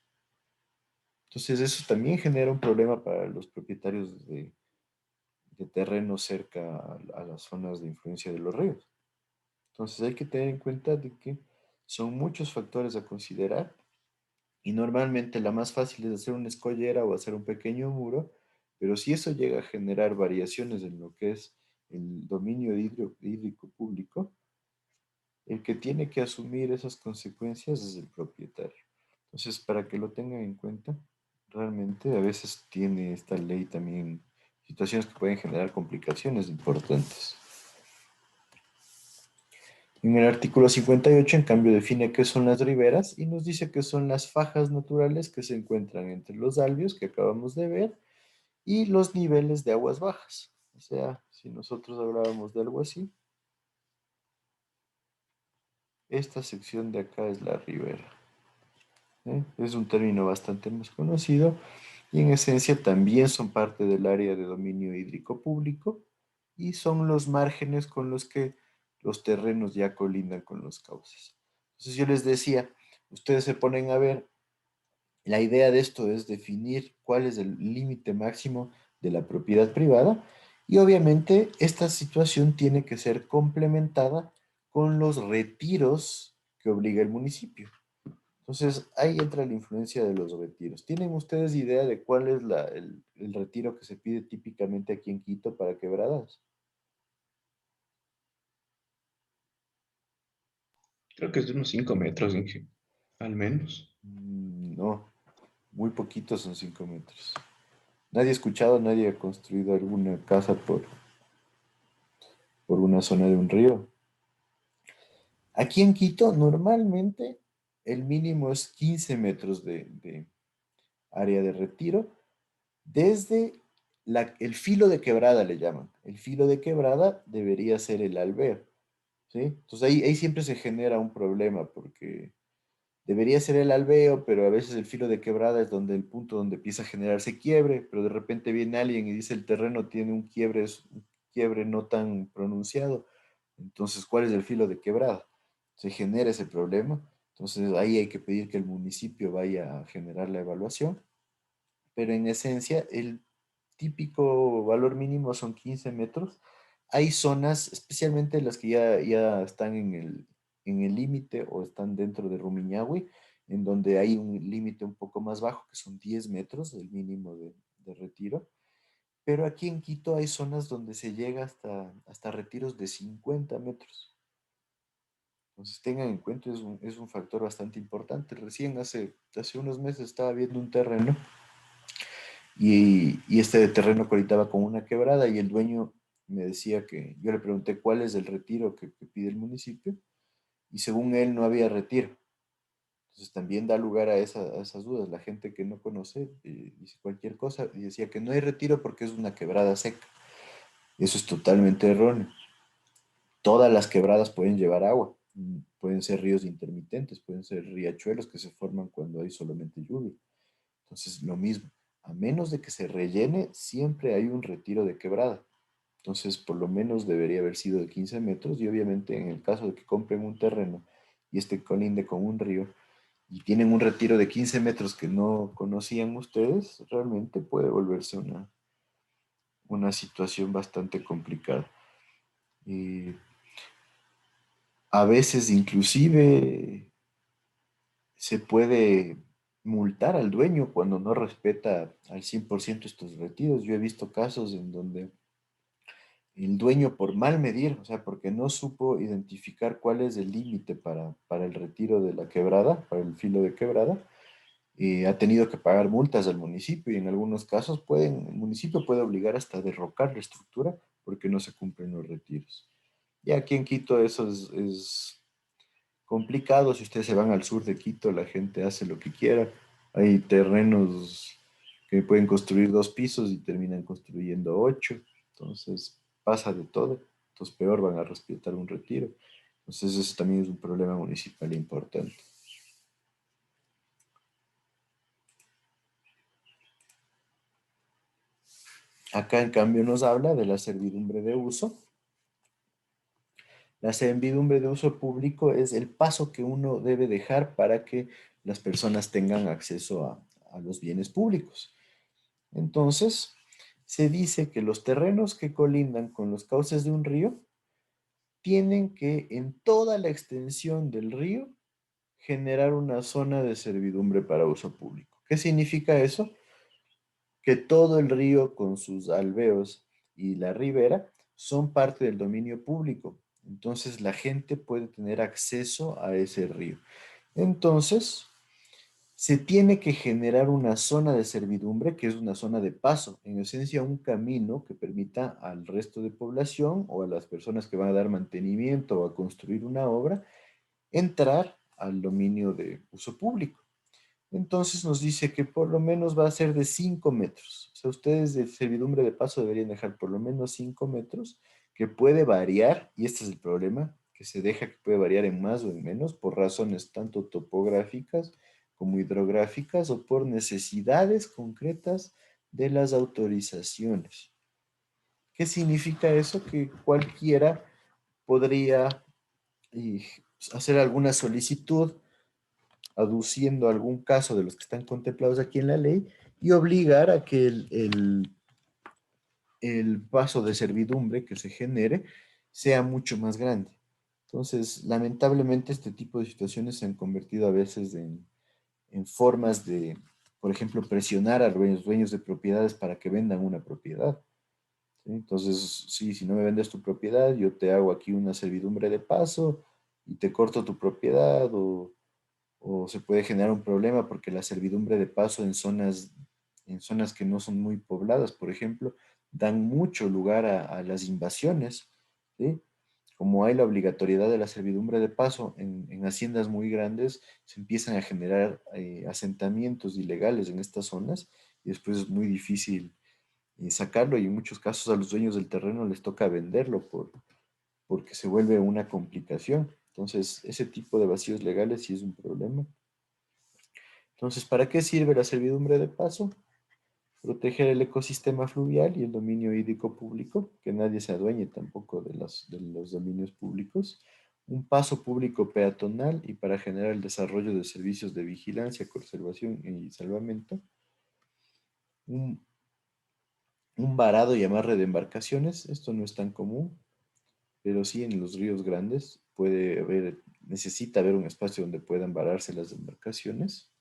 Entonces eso también genera un problema para los propietarios de terrenos cerca a las zonas de influencia de los ríos. Entonces hay que tener en cuenta de que son muchos factores a considerar y normalmente la más fácil es hacer una escollera o hacer un pequeño muro, pero si eso llega a generar variaciones en lo que es el dominio hídrico público, el que tiene que asumir esas consecuencias es el propietario. Entonces, para que lo tengan en cuenta, realmente a veces tiene esta ley también situaciones que pueden generar complicaciones importantes. En el artículo 58, en cambio, define qué son las riberas y nos dice que son las fajas naturales que se encuentran entre los albios que acabamos de ver y los niveles de aguas bajas. O sea, si nosotros hablábamos de algo así, esta sección de acá es la ribera. Es un término bastante más conocido y en esencia también son parte del área de dominio hídrico público y son los márgenes con los que los terrenos ya colindan con los cauces. Entonces yo les decía, ustedes se ponen a ver, la idea de esto es definir cuál es el límite máximo de la propiedad privada y obviamente esta situación tiene que ser complementada con los retiros que obliga el municipio. Entonces, ahí entra la influencia de los retiros. ¿Tienen ustedes idea de cuál es el retiro que se pide típicamente aquí en Quito para quebradas? Creo que es de unos 5 metros, Inge, al menos. No, muy poquitos son 5 metros. Nadie ha escuchado, nadie ha construido alguna casa por una zona de un río. Aquí en Quito, normalmente, el mínimo es 15 metros de área de retiro, desde el filo de quebrada le llaman. El filo de quebrada debería ser el alveo, ¿sí? Entonces ahí siempre se genera un problema porque debería ser el alveo, pero a veces el filo de quebrada es donde el punto donde empieza a generarse quiebre, pero de repente viene alguien y dice el terreno tiene un quiebre, es un quiebre no tan pronunciado. Entonces, ¿cuál es el filo de quebrada? Se genera ese problema. Entonces ahí hay que pedir que el municipio vaya a generar la evaluación, pero en esencia el típico valor mínimo son 15 metros. Hay zonas, especialmente las que ya están en el límite o están dentro de Rumiñahui, en donde hay un límite un poco más bajo, que son 10 metros, el mínimo de retiro. Pero aquí en Quito hay zonas donde se llega hasta retiros de 50 metros. Entonces tengan en cuenta, es un factor bastante importante. Recién hace unos meses estaba viendo un terreno y este terreno colitaba con una quebrada y el dueño me decía que, yo le pregunté cuál es el retiro que pide el municipio y según él no había retiro. Entonces también da lugar a esas dudas. La gente que no conoce dice cualquier cosa y decía que no hay retiro porque es una quebrada seca. Eso es totalmente erróneo. Todas las quebradas pueden llevar agua. Pueden ser ríos intermitentes, pueden ser riachuelos que se forman cuando hay solamente lluvia. Entonces, lo mismo, a menos de que se rellene, siempre hay un retiro de quebrada. Entonces, por lo menos debería haber sido de 15 metros y obviamente en el caso de que compren un terreno y este colinde con un río y tienen un retiro de 15 metros que no conocían ustedes, realmente puede volverse una situación bastante complicada. Y a veces inclusive se puede multar al dueño cuando no respeta al 100% estos retiros. Yo he visto casos en donde el dueño por mal medir, o sea, porque no supo identificar cuál es el límite para el retiro de la quebrada, para el filo de quebrada, ha tenido que pagar multas al municipio y en algunos casos el municipio puede obligar hasta a derrocar la estructura porque no se cumplen los retiros. Y aquí en Quito eso es complicado. Si ustedes se van al sur de Quito, la gente hace lo que quiera. Hay terrenos que pueden construir 2 pisos y terminan construyendo 8. Entonces pasa de todo. Entonces peor van a respetar un retiro. Entonces eso también es un problema municipal importante. Acá en cambio nos habla de la servidumbre de uso. La servidumbre de uso público es el paso que uno debe dejar para que las personas tengan acceso a los bienes públicos. Entonces, se dice que los terrenos que colindan con los cauces de un río tienen que en toda la extensión del río generar una zona de servidumbre para uso público. ¿Qué significa eso? Que todo el río con sus alveos y la ribera son parte del dominio público. Entonces la gente puede tener acceso a ese río. Entonces, se tiene que generar una zona de servidumbre, que es una zona de paso, en esencia un camino que permita al resto de población o a las personas que van a dar mantenimiento o a construir una obra, entrar al dominio de uso público. Entonces nos dice que por lo menos va a ser de 5 metros. O sea, ustedes de servidumbre de paso deberían dejar por lo menos 5 metros, que puede variar, y este es el problema, que se deja que puede variar en más o en menos por razones tanto topográficas como hidrográficas o por necesidades concretas de las autorizaciones. ¿Qué significa eso? Que cualquiera podría hacer alguna solicitud aduciendo algún caso de los que están contemplados aquí en la ley y obligar a que el paso de servidumbre que se genere sea mucho más grande. Entonces, lamentablemente, este tipo de situaciones se han convertido a veces en formas de, por ejemplo, presionar a los dueños de propiedades para que vendan una propiedad. ¿Sí? Entonces, sí, si no me vendes tu propiedad, yo te hago aquí una servidumbre de paso y te corto tu propiedad o se puede generar un problema porque la servidumbre de paso en zonas que no son muy pobladas, por ejemplo, dan mucho lugar a las invasiones, ¿sí? como hay la obligatoriedad de la servidumbre de paso en haciendas muy grandes, se empiezan a generar asentamientos ilegales en estas zonas y después es muy difícil sacarlo y en muchos casos a los dueños del terreno les toca venderlo porque se vuelve una complicación. Entonces, ese tipo de vacíos legales sí es un problema. Entonces, ¿para qué sirve la servidumbre de paso? Proteger el ecosistema fluvial y el dominio hídrico público, que nadie se adueñe tampoco de los dominios públicos, un paso público peatonal y para generar el desarrollo de servicios de vigilancia, conservación y salvamento, un varado y amarre de embarcaciones, esto no es tan común, pero sí en los ríos grandes necesita haber un espacio donde puedan vararse las embarcaciones,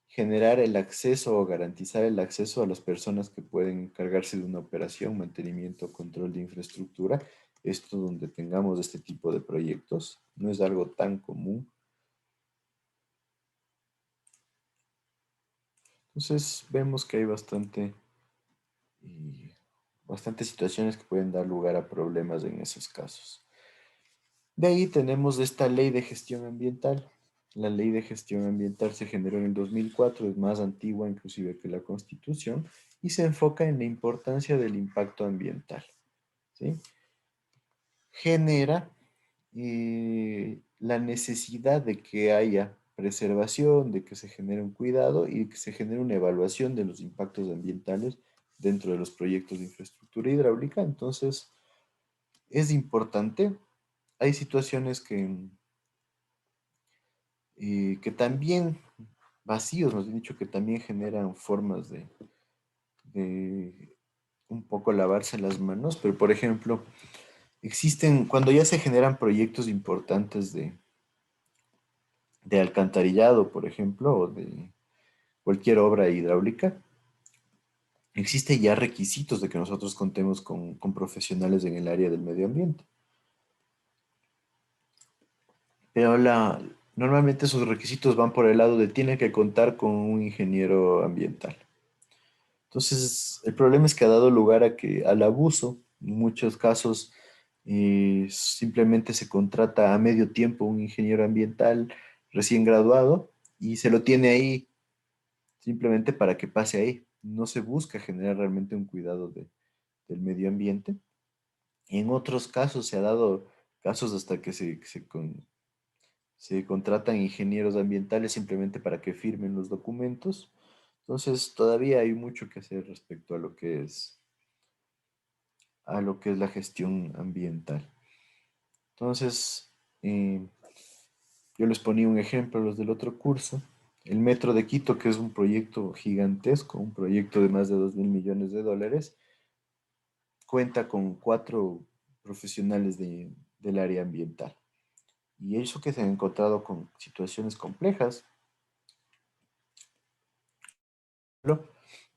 generar el acceso o garantizar el acceso a las personas que pueden encargarse de una operación, mantenimiento, control de infraestructura. Esto donde tengamos este tipo de proyectos. No es algo tan común. Entonces vemos que hay bastantes situaciones que pueden dar lugar a problemas en esos casos. De ahí tenemos esta ley de gestión ambiental. La ley de gestión ambiental se generó en el 2004, es más antigua inclusive que la Constitución, y se enfoca en la importancia del impacto ambiental. ¿Sí? Genera la necesidad de que haya preservación, de que se genere un cuidado y que se genere una evaluación de los impactos ambientales dentro de los proyectos de infraestructura hidráulica. Entonces, es importante. Hay situaciones que también, vacíos, nos han dicho que también generan formas de un poco lavarse las manos, pero por ejemplo, cuando ya se generan proyectos importantes de alcantarillado, por ejemplo, o de cualquier obra hidráulica, existe ya requisitos de que nosotros contemos con profesionales en el área del medio ambiente. Pero normalmente esos requisitos van por el lado de tiene que contar con un ingeniero ambiental. Entonces, el problema es que ha dado lugar al abuso. En muchos casos, simplemente se contrata a medio tiempo un ingeniero ambiental recién graduado y se lo tiene ahí simplemente para que pase ahí. No se busca generar realmente un cuidado del medio ambiente. En otros casos se ha dado casos hasta que se contratan ingenieros ambientales simplemente para que firmen los documentos. Entonces, todavía hay mucho que hacer respecto a lo que es la gestión ambiental. Entonces, yo les ponía un ejemplo, los del otro curso. El Metro de Quito, que es un proyecto gigantesco, un proyecto de más de 2.000 millones de dólares, cuenta con 4 profesionales del área ambiental. Y eso que se han encontrado con situaciones complejas.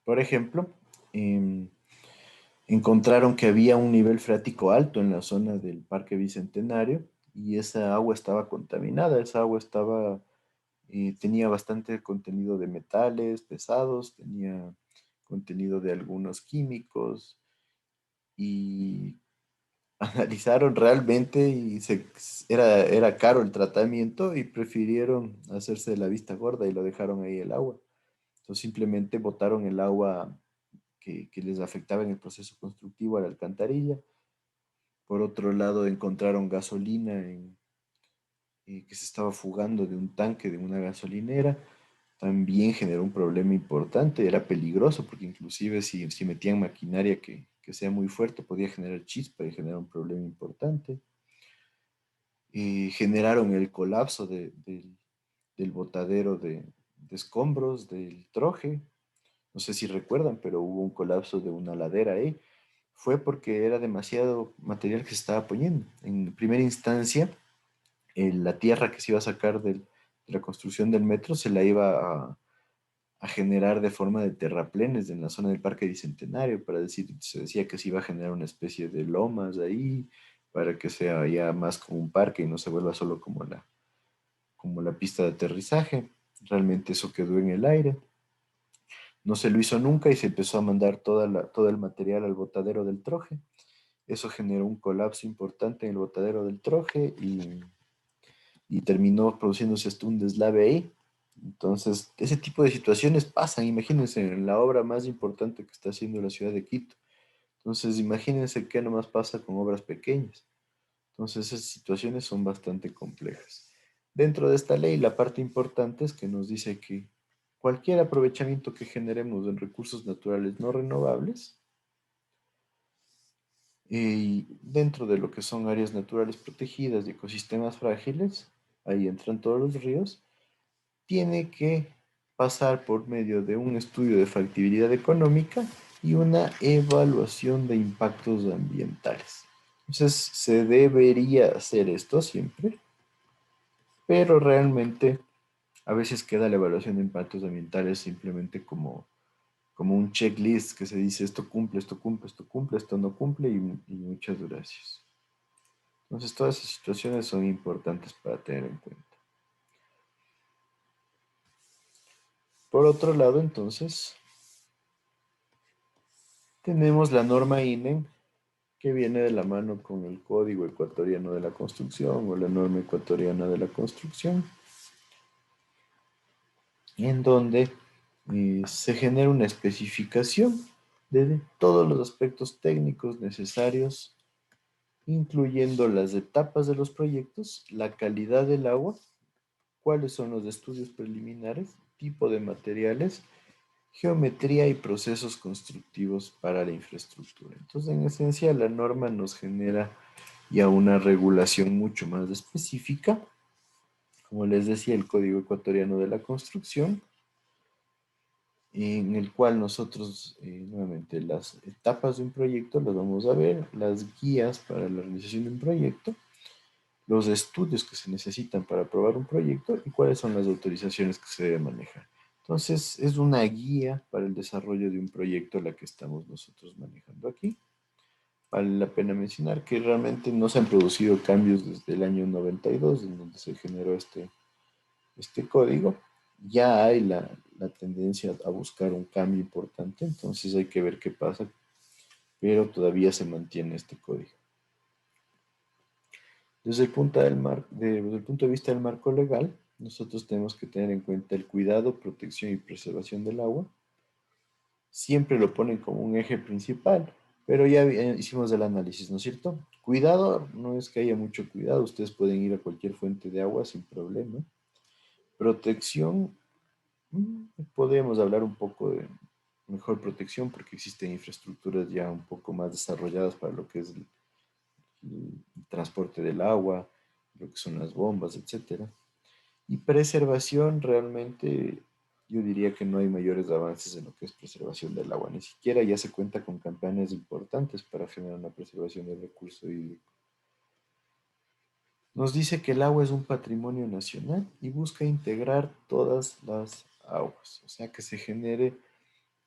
Por ejemplo, encontraron que había un nivel freático alto en la zona del Parque Bicentenario y esa agua estaba contaminada, tenía bastante contenido de metales pesados, tenía contenido de algunos químicos y analizaron realmente y era caro el tratamiento y prefirieron hacerse de la vista gorda y lo dejaron ahí el agua. Entonces simplemente botaron el agua que les afectaba en el proceso constructivo a la alcantarilla. Por otro lado, encontraron gasolina que se estaba fugando de un tanque de una gasolinera. También generó un problema importante, era peligroso porque inclusive si metían maquinaria que sea muy fuerte podía generar chispa y generar un problema importante. Generaron el colapso del botadero de escombros del Troje. No sé si recuerdan, pero hubo un colapso de una ladera ahí. Fue porque era demasiado material que se estaba poniendo. En primera instancia, la tierra que se iba a sacar de la construcción del metro se la iba a generar de forma de terraplenes en la zona del Parque Bicentenario, se decía que se iba a generar una especie de lomas ahí, para que sea ya más como un parque y no se vuelva solo como la pista de aterrizaje. Realmente eso quedó en el aire. No se lo hizo nunca y se empezó a mandar todo el material al botadero del Troje. Eso generó un colapso importante en el botadero del Troje y terminó produciéndose hasta un deslave ahí. Entonces, ese tipo de situaciones pasan, imagínense, en la obra más importante que está haciendo la ciudad de Quito. Entonces, imagínense qué nomás pasa con obras pequeñas. Entonces, esas situaciones son bastante complejas. Dentro de esta ley, la parte importante es que nos dice que cualquier aprovechamiento que generemos en recursos naturales no renovables, y dentro de lo que son áreas naturales protegidas y ecosistemas frágiles, ahí entran todos los ríos, tiene que pasar por medio de un estudio de factibilidad económica y una evaluación de impactos ambientales. Entonces, se debería hacer esto siempre, pero realmente a veces queda la evaluación de impactos ambientales simplemente como un checklist que se dice esto cumple, esto cumple, esto cumple, esto no cumple y muchas gracias. Entonces, todas esas situaciones son importantes para tener en cuenta. Por otro lado, entonces, tenemos la norma INEM que viene de la mano con el Código Ecuatoriano de la Construcción o la norma ecuatoriana de la construcción, en donde se genera una especificación de todos los aspectos técnicos necesarios, incluyendo las etapas de los proyectos, la calidad del agua, cuáles son los estudios preliminares, tipo de materiales, geometría y procesos constructivos para la infraestructura. Entonces, en esencia, la norma nos genera ya una regulación mucho más específica. Como les decía, el Código Ecuatoriano de la Construcción, en el cual nosotros, nuevamente, las etapas de un proyecto las vamos a ver, las guías para la realización de un proyecto, los estudios que se necesitan para aprobar un proyecto y cuáles son las autorizaciones que se deben manejar. Entonces, es una guía para el desarrollo de un proyecto la que estamos nosotros manejando aquí. Vale la pena mencionar que realmente no se han producido cambios desde el año 92, en donde se generó este código. Ya hay la tendencia a buscar un cambio importante, entonces hay que ver qué pasa, pero todavía se mantiene este código. Desde desde el punto de vista del marco legal, nosotros tenemos que tener en cuenta el cuidado, protección y preservación del agua. Siempre lo ponen como un eje principal, pero ya hicimos el análisis, ¿no es cierto? Cuidado, no es que haya mucho cuidado, ustedes pueden ir a cualquier fuente de agua sin problema. Protección, podríamos hablar un poco de mejor protección porque existen infraestructuras ya un poco más desarrolladas para lo que es el transporte del agua, lo que son las bombas, etcétera. Y preservación, realmente yo diría que no hay mayores avances en lo que es preservación del agua. Ni siquiera ya se cuenta con campañas importantes para generar una preservación del recurso hídrico. Nos dice que el agua es un patrimonio nacional y busca integrar todas las aguas. O sea, que se genere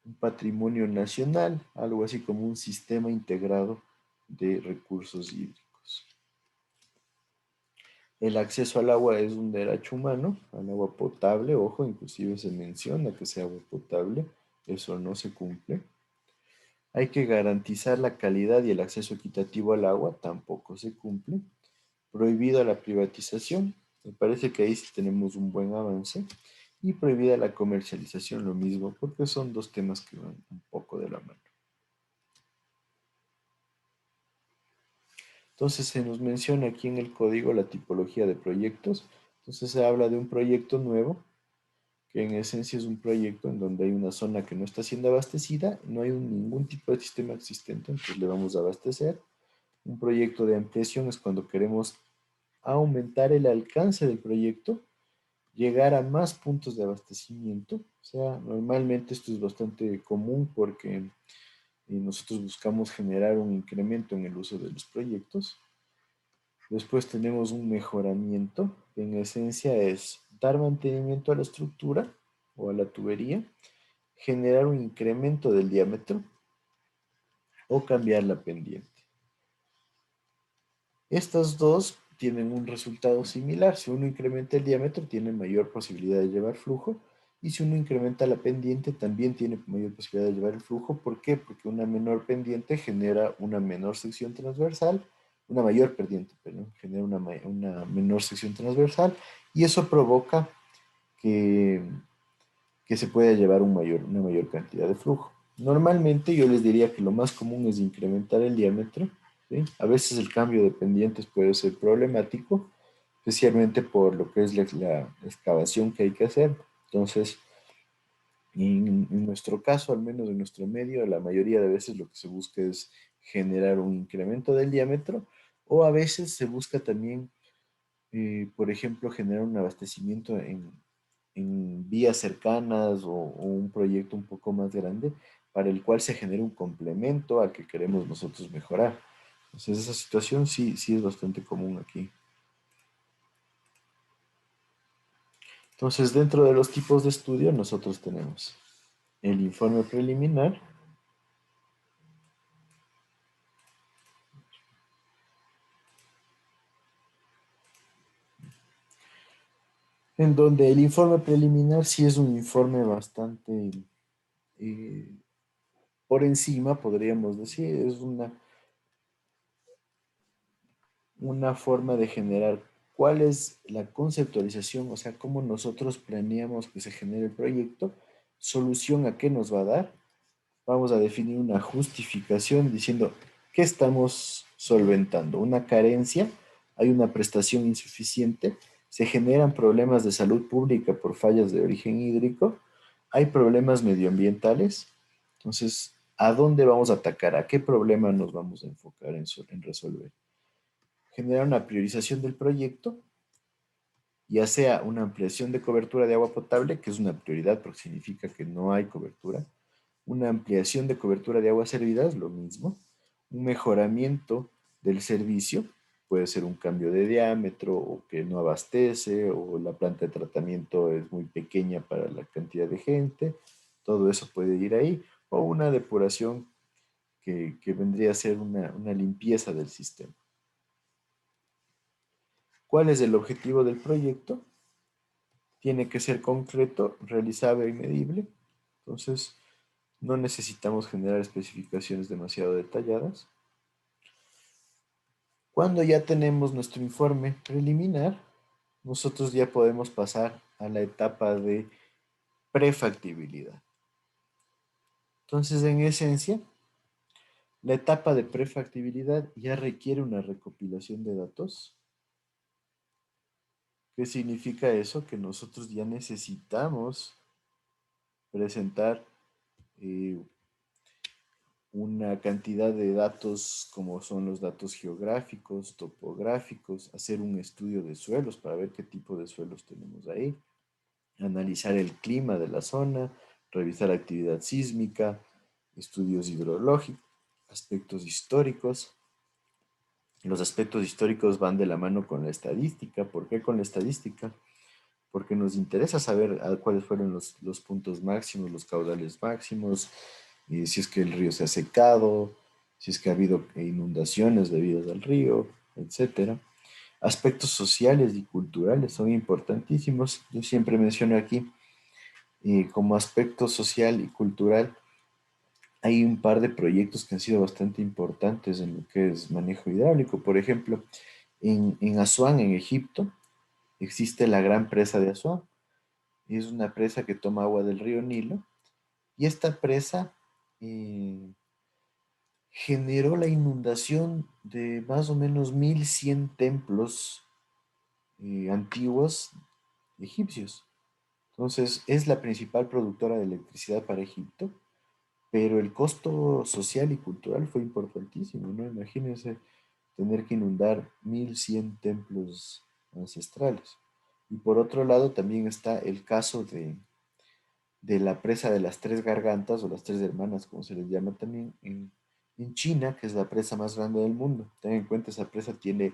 un patrimonio nacional, algo así como un sistema integrado de recursos hídricos. El acceso al agua es un derecho humano, al agua potable, ojo, inclusive se menciona que sea agua potable, eso no se cumple. Hay que garantizar la calidad y el acceso equitativo al agua, tampoco se cumple. Prohibida la privatización, me parece que ahí sí tenemos un buen avance. Y prohibida la comercialización, lo mismo, porque son dos temas que van un poco de la mano. Entonces se nos menciona aquí en el código la tipología de proyectos. Entonces se habla de un proyecto nuevo, que en esencia es un proyecto en donde hay una zona que no está siendo abastecida, no hay ningún tipo de sistema existente, entonces le vamos a abastecer. Un proyecto de ampliación es cuando queremos aumentar el alcance del proyecto, llegar a más puntos de abastecimiento. O sea, normalmente esto es bastante común porque nosotros buscamos generar un incremento en el uso de los proyectos. Después tenemos un mejoramiento, que en esencia es dar mantenimiento a la estructura o a la tubería, generar un incremento del diámetro o cambiar la pendiente. Estas dos tienen un resultado similar. Si uno incrementa el diámetro, tiene mayor posibilidad de llevar flujo. Y si uno incrementa la pendiente, también tiene mayor posibilidad de llevar el flujo. ¿Por qué? Porque una menor pendiente genera una menor sección transversal, una mayor pendiente, perdón, genera una menor sección transversal, y eso provoca que, que se pueda llevar una mayor cantidad de flujo. Normalmente yo les diría que lo más común es incrementar el diámetro, ¿sí? A veces el cambio de pendientes puede ser problemático, especialmente por lo que es la excavación que hay que hacer. Entonces, en nuestro caso, al menos en nuestro medio, la mayoría de veces lo que se busca es generar un incremento del diámetro, o a veces se busca también, por ejemplo, generar un abastecimiento en vías cercanas o un proyecto un poco más grande para el cual se genere un complemento al que queremos nosotros mejorar. Entonces, esa situación sí es bastante común aquí. Entonces, dentro de los tipos de estudio, nosotros tenemos el informe preliminar, en donde el informe preliminar sí es un informe bastante eh, por encima, podríamos decir, es una forma de generar cuál es la conceptualización, o sea, cómo nosotros planeamos que se genere el proyecto, solución a qué nos va a dar. Vamos a definir una justificación diciendo qué estamos solventando, una carencia, hay una prestación insuficiente, se generan problemas de salud pública por fallas de origen hídrico, hay problemas medioambientales. Entonces, ¿a dónde vamos a atacar? ¿A qué problema nos vamos a enfocar en resolver? Generar una priorización del proyecto, ya sea una ampliación de cobertura de agua potable, que es una prioridad porque significa que no hay cobertura, una ampliación de cobertura de aguas servidas, lo mismo, un mejoramiento del servicio, puede ser un cambio de diámetro o que no abastece o la planta de tratamiento es muy pequeña para la cantidad de gente, todo eso puede ir ahí, o una depuración que vendría a ser una limpieza del sistema. ¿Cuál es el objetivo del proyecto? Tiene que ser concreto, realizable y medible. Entonces, no necesitamos generar especificaciones demasiado detalladas. Cuando ya tenemos nuestro informe preliminar, nosotros ya podemos pasar a la etapa de prefactibilidad. Entonces, en esencia, la etapa de prefactibilidad ya requiere una recopilación de datos. ¿Qué significa eso? Que nosotros ya necesitamos presentar una cantidad de datos como son los datos geográficos, topográficos, hacer un estudio de suelos para ver qué tipo de suelos tenemos ahí, analizar el clima de la zona, revisar actividad sísmica, estudios hidrológicos, aspectos históricos. Los aspectos históricos van de la mano con la estadística. ¿Por qué con la estadística? Porque nos interesa saber cuáles fueron los puntos máximos, los caudales máximos, si es que el río se ha secado, si es que ha habido inundaciones debidas al río, etc. Aspectos sociales y culturales son importantísimos. Yo siempre menciono aquí, como aspecto social y cultural, hay un par de proyectos que han sido bastante importantes en lo que es manejo hidráulico. Por ejemplo, en Asuán, en Egipto, existe la gran presa de Asuán. Es una presa que toma agua del río Nilo. Y esta presa generó la inundación de más o menos 1100 templos antiguos egipcios. Entonces, es la principal productora de electricidad para Egipto, pero el costo social y cultural fue importantísimo, ¿no? Imagínense tener que inundar 1100 templos ancestrales. Y por otro lado, también está el caso de la presa de las Tres Gargantas o las Tres Hermanas, como se les llama también en China, que es la presa más grande del mundo. Ten en cuenta, esa presa tiene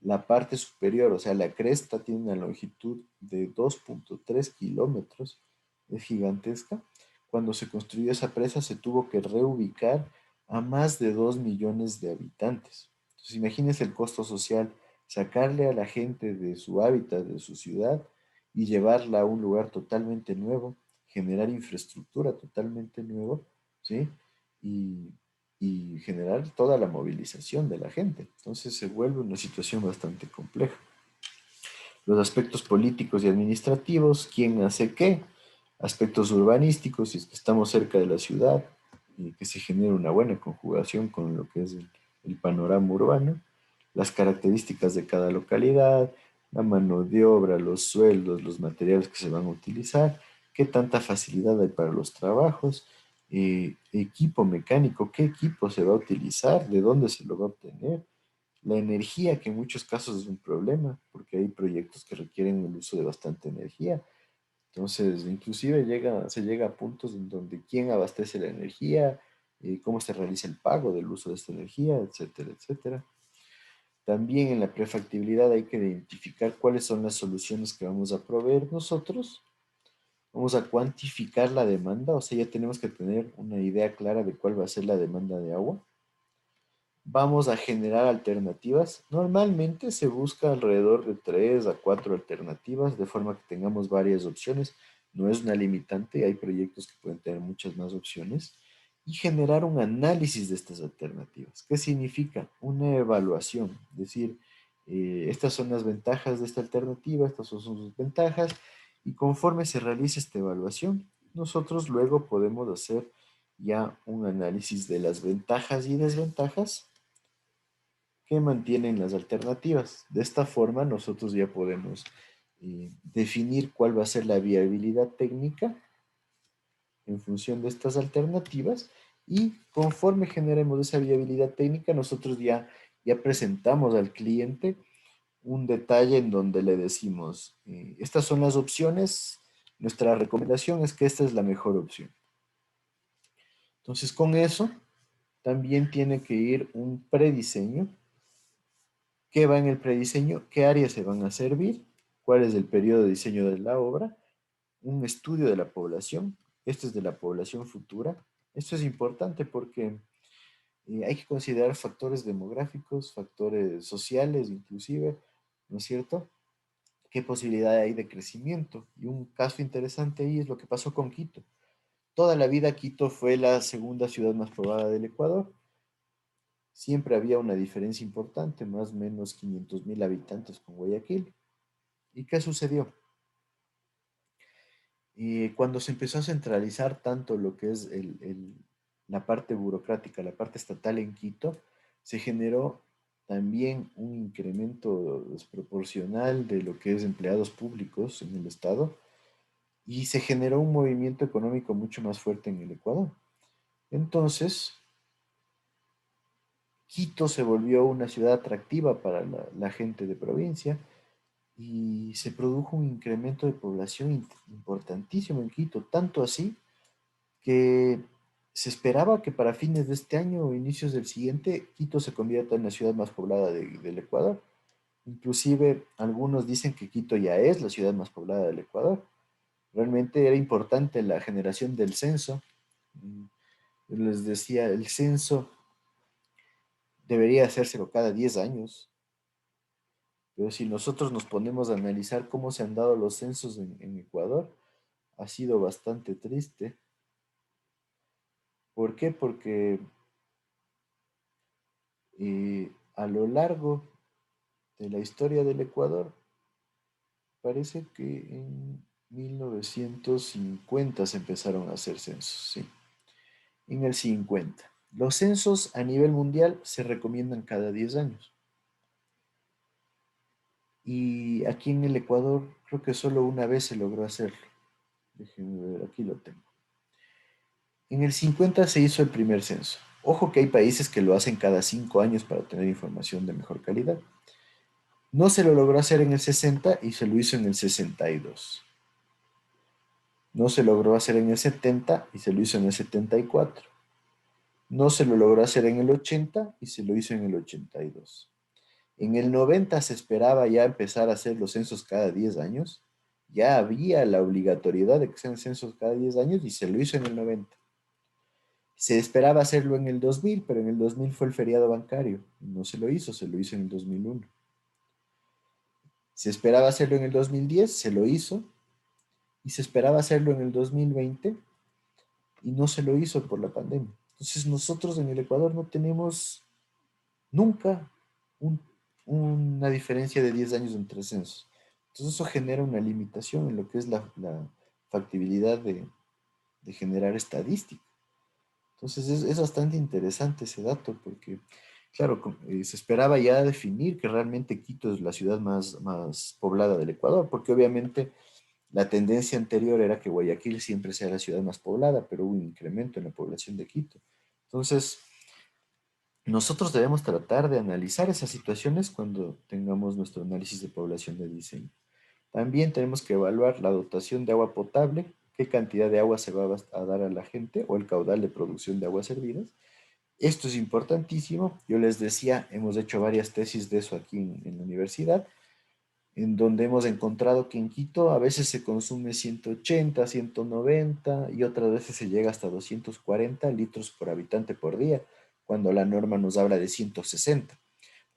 la parte superior, o sea, la cresta tiene una longitud de 2.3 kilómetros, es gigantesca. Cuando se construyó esa presa se tuvo que reubicar a más de 2 millones de habitantes. Entonces, imagínense el costo social, sacarle a la gente de su hábitat, de su ciudad, y llevarla a un lugar totalmente nuevo, generar infraestructura totalmente nueva, ¿sí? Y generar toda la movilización de la gente. Entonces se vuelve una situación bastante compleja. Los aspectos políticos y administrativos, quién hace qué, aspectos urbanísticos, si es que estamos cerca de la ciudad, y que se genere una buena conjugación con lo que es el panorama urbano, las características de cada localidad, la mano de obra, los sueldos, los materiales que se van a utilizar, qué tanta facilidad hay para los trabajos, equipo mecánico, qué equipo se va a utilizar, de dónde se lo va a obtener, la energía, que en muchos casos es un problema, porque hay proyectos que requieren el uso de bastante energía. Entonces, inclusive se llega a puntos en donde quién abastece la energía, cómo se realiza el pago del uso de esta energía, etcétera, etcétera. También en la prefactibilidad hay que identificar cuáles son las soluciones que vamos a proveer nosotros. Vamos a cuantificar la demanda, o sea, ya tenemos que tener una idea clara de cuál va a ser la demanda de agua. Vamos a generar alternativas. Normalmente se busca alrededor de 3 a 4 alternativas, de forma que tengamos varias opciones. No es una limitante, hay proyectos que pueden tener muchas más opciones. Y generar un análisis de estas alternativas. ¿Qué significa? Una evaluación. Es decir, estas son las ventajas de esta alternativa, estas son sus ventajas. Y conforme se realice esta evaluación, nosotros luego podemos hacer ya un análisis de las ventajas y desventajas que mantienen las alternativas. De esta forma nosotros ya podemos definir cuál va a ser la viabilidad técnica en función de estas alternativas, y conforme generemos esa viabilidad técnica nosotros ya presentamos al cliente un detalle en donde le decimos, estas son las opciones, nuestra recomendación es que esta es la mejor opción. Entonces con eso también tiene que ir un prediseño. ¿Qué va en el prediseño? ¿Qué áreas se van a servir? ¿Cuál es el periodo de diseño de la obra? Un estudio de la población. Esto es de la población futura. Esto es importante porque hay que considerar factores demográficos, factores sociales inclusive, ¿no es cierto? ¿Qué posibilidad hay de crecimiento? Y un caso interesante ahí es lo que pasó con Quito. Toda la vida Quito fue la segunda ciudad más poblada del Ecuador. Siempre había una diferencia importante, más o menos 500.000 habitantes con Guayaquil. ¿Y qué sucedió? Cuando se empezó a centralizar tanto lo que es la parte burocrática, la parte estatal en Quito, se generó también un incremento desproporcional de lo que es empleados públicos en el Estado, y se generó un movimiento económico mucho más fuerte en el Ecuador. Entonces, Quito se volvió una ciudad atractiva para la gente de provincia, y se produjo un incremento de población importantísimo en Quito, tanto así que se esperaba que para fines de este año o inicios del siguiente, Quito se convierta en la ciudad más poblada del Ecuador. Inclusive algunos dicen que Quito ya es la ciudad más poblada del Ecuador. Realmente era importante la generación del censo. Les decía, el censo debería hacérselo cada 10 años. Pero si nosotros nos ponemos a analizar cómo se han dado los censos en Ecuador, ha sido bastante triste. ¿Por qué? Porque a lo largo de la historia del Ecuador, parece que en 1950 se empezaron a hacer censos, ¿sí? En el 50. Los censos a nivel mundial se recomiendan cada 10 años. Y aquí en el Ecuador creo que solo una vez se logró hacerlo. Déjenme ver, aquí lo tengo. En el 50 se hizo el primer censo. Ojo que hay países que lo hacen cada 5 años para tener información de mejor calidad. No se lo logró hacer en el 60 y se lo hizo en el 62. No se logró hacer en el 70 y se lo hizo en el 74. No se lo logró hacer en el 80 y se lo hizo en el 82. En el 90 se esperaba ya empezar a hacer los censos cada 10 años. Ya había la obligatoriedad de que sean censos cada 10 años y se lo hizo en el 90. Se esperaba hacerlo en el 2000, pero en el 2000 fue el feriado bancario. No se lo hizo en el 2001. Se esperaba hacerlo en el 2010, se lo hizo, y se esperaba hacerlo en el 2020 y no se lo hizo por la pandemia. Entonces nosotros en el Ecuador no tenemos nunca un- una diferencia de 10 años entre censos. Entonces eso genera una limitación en lo que es la factibilidad de generar estadística. Entonces es bastante interesante ese dato porque, claro, se esperaba ya definir que realmente Quito es la ciudad más poblada del Ecuador, porque obviamente la tendencia anterior era que Guayaquil siempre sea la ciudad más poblada, pero hubo un incremento en la población de Quito. Entonces, nosotros debemos tratar de analizar esas situaciones cuando tengamos nuestro análisis de población de diseño. También tenemos que evaluar la dotación de agua potable, qué cantidad de agua se va a dar a la gente o el caudal de producción de aguas servidas. Esto es importantísimo. Yo les decía, hemos hecho varias tesis de eso aquí en la universidad, en donde hemos encontrado que en Quito a veces se consume 180, 190 y otras veces se llega hasta 240 litros por habitante por día, cuando la norma nos habla de 160.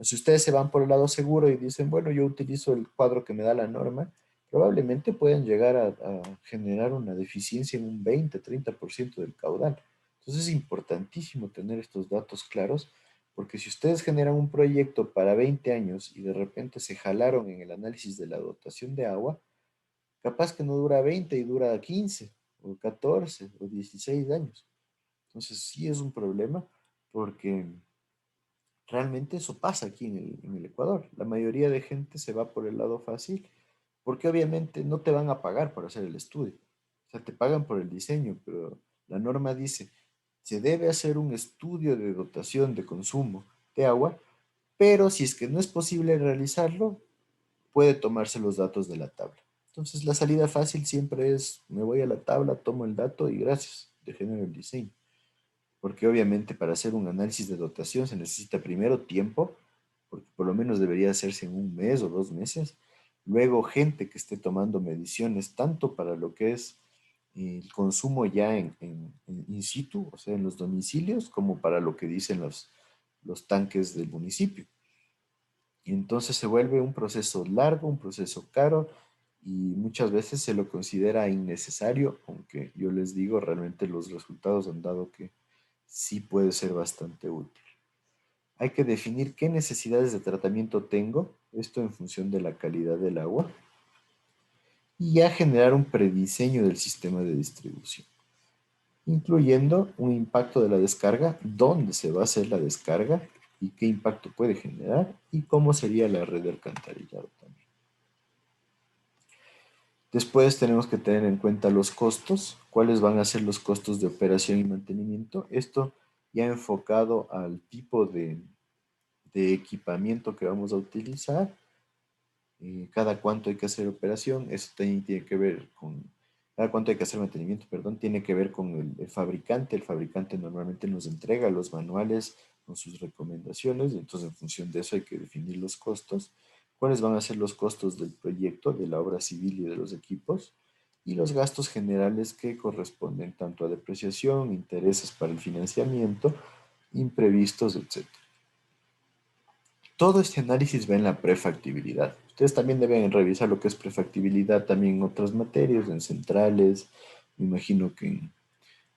Si ustedes se van por el lado seguro y dicen, bueno, yo utilizo el cuadro que me da la norma, probablemente puedan llegar a generar una deficiencia en un 20, 30% del caudal. Entonces es importantísimo tener estos datos claros, porque si ustedes generan un proyecto para 20 años y de repente se jalaron en el análisis de la dotación de agua, capaz que no dura 20 y dura 15 o 14 o 16 años. Entonces sí es un problema porque realmente eso pasa aquí en el Ecuador. La mayoría de gente se va por el lado fácil porque obviamente no te van a pagar por hacer el estudio. O sea, te pagan por el diseño, pero la norma dice, se debe hacer un estudio de dotación de consumo de agua, pero si es que no es posible realizarlo, puede tomarse los datos de la tabla. Entonces, la salida fácil siempre es, me voy a la tabla, tomo el dato y gracias, de genero el diseño. Porque obviamente para hacer un análisis de dotación se necesita primero tiempo, porque por lo menos debería hacerse en un mes o 2 meses. Luego, gente que esté tomando mediciones tanto para lo que es el consumo ya en in situ, o sea, en los domicilios, como para lo que dicen los tanques del municipio. Y entonces se vuelve un proceso largo, un proceso caro y muchas veces se lo considera innecesario, aunque yo les digo, realmente los resultados han dado que sí puede ser bastante útil. Hay que definir qué necesidades de tratamiento tengo, esto en función de la calidad del agua, y ya generar un prediseño del sistema de distribución, incluyendo un impacto de la descarga, dónde se va a hacer la descarga y qué impacto puede generar y cómo sería la red de alcantarillado también. Después tenemos que tener en cuenta los costos, cuáles van a ser los costos de operación y mantenimiento. Esto ya enfocado al tipo de equipamiento que vamos a utilizar, cada cuánto hay que hacer operación, eso también tiene que ver con, cada cuánto hay que hacer mantenimiento, perdón, tiene que ver con el fabricante normalmente nos entrega los manuales con sus recomendaciones, y entonces en función de eso hay que definir los costos, cuáles van a ser los costos del proyecto, de la obra civil y de los equipos, y los gastos generales que corresponden tanto a depreciación, intereses para el financiamiento, imprevistos, etc. Todo este análisis va en la prefactibilidad. Ustedes también deben revisar lo que es prefactibilidad también en otras materias, en centrales, me imagino que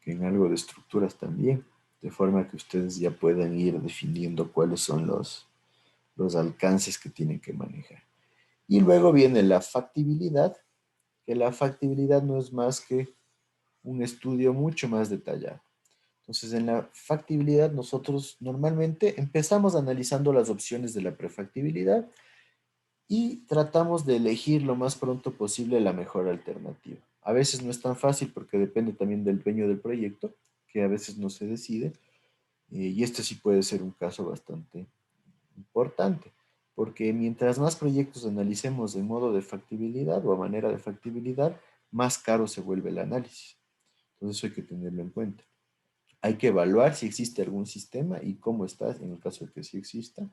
en algo de estructuras también, de forma que ustedes ya puedan ir definiendo cuáles son los alcances que tienen que manejar. Y luego viene la factibilidad, que la factibilidad no es más que un estudio mucho más detallado. Entonces, en la factibilidad nosotros normalmente empezamos analizando las opciones de la prefactibilidad y tratamos de elegir lo más pronto posible la mejor alternativa. A veces no es tan fácil porque depende también del dueño del proyecto, que a veces no se decide, y este sí puede ser un caso bastante importante, porque mientras más proyectos analicemos en modo de factibilidad o a manera de factibilidad, más caro se vuelve el análisis. Entonces eso hay que tenerlo en cuenta. Hay que evaluar si existe algún sistema y cómo está, en el caso de que sí exista.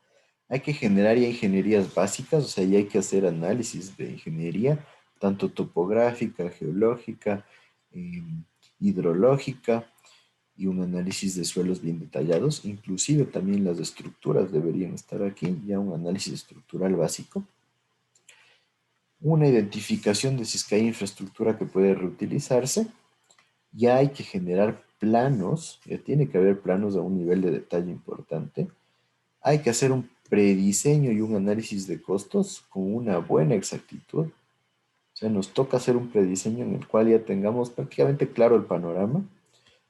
Hay que generar ya ingenierías básicas, o sea, ya hay que hacer análisis de ingeniería, tanto topográfica, geológica, eh, hidrológica y un análisis de suelos bien detallados. Inclusive también las estructuras deberían estar aquí, ya un análisis estructural básico. una identificación de si es que hay infraestructura que puede reutilizarse. Ya hay que generar planos, ya tiene que haber planos a un nivel de detalle importante. Hay que hacer un prediseño y un análisis de costos con una buena exactitud. O sea, nos toca hacer un prediseño en el cual ya tengamos prácticamente claro el panorama.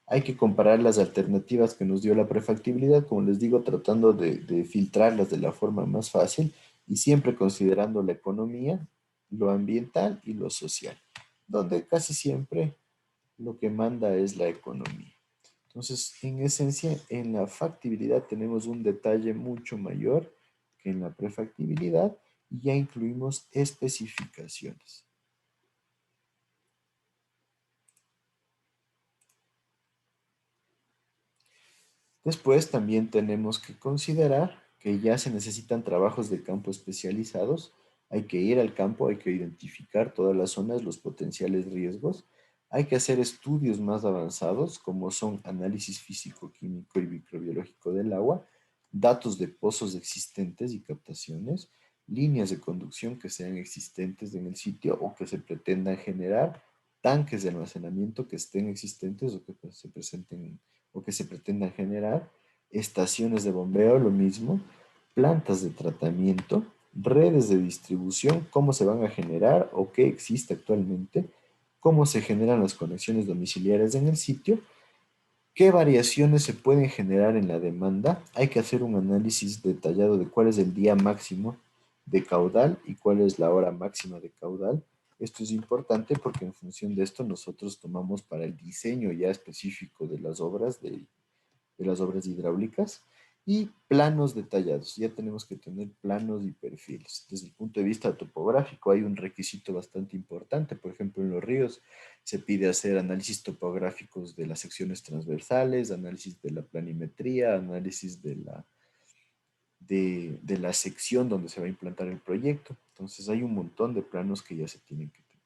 Hay que comparar las alternativas que nos dio la prefactibilidad, como les digo, tratando de filtrarlas de la forma más fácil y siempre considerando la economía, lo ambiental y lo social, donde casi siempre lo que manda es la economía. Entonces, en esencia, en la factibilidad tenemos un detalle mucho mayor que en la prefactibilidad y ya incluimos especificaciones. Después también tenemos que considerar que ya se necesitan trabajos de campo especializados. Hay que ir al campo, hay que identificar todas las zonas, los potenciales riesgos. Hay que hacer estudios más avanzados, como son análisis físico-químico y microbiológico del agua, datos de pozos existentes y captaciones, líneas de conducción que sean existentes en el sitio o que se pretendan generar, tanques de almacenamiento que estén existentes o que se presenten o que se pretendan generar, estaciones de bombeo, lo mismo, plantas de tratamiento, redes de distribución, cómo se van a generar o qué existe actualmente, cómo se generan las conexiones domiciliares en el sitio, qué variaciones se pueden generar en la demanda. Hay que hacer un análisis detallado de cuál es el día máximo de caudal y cuál es la hora máxima de caudal. Esto es importante porque en función de esto nosotros tomamos para el diseño ya específico de las obras, de las obras hidráulicas, y planos detallados. Ya tenemos que tener planos y perfiles. Desde el punto de vista topográfico hay un requisito bastante importante. Por ejemplo, en los ríos se pide hacer análisis topográficos de las secciones transversales, análisis de la planimetría, análisis de la sección donde se va a implantar el proyecto. Entonces hay un montón de planos que ya se tienen que tener.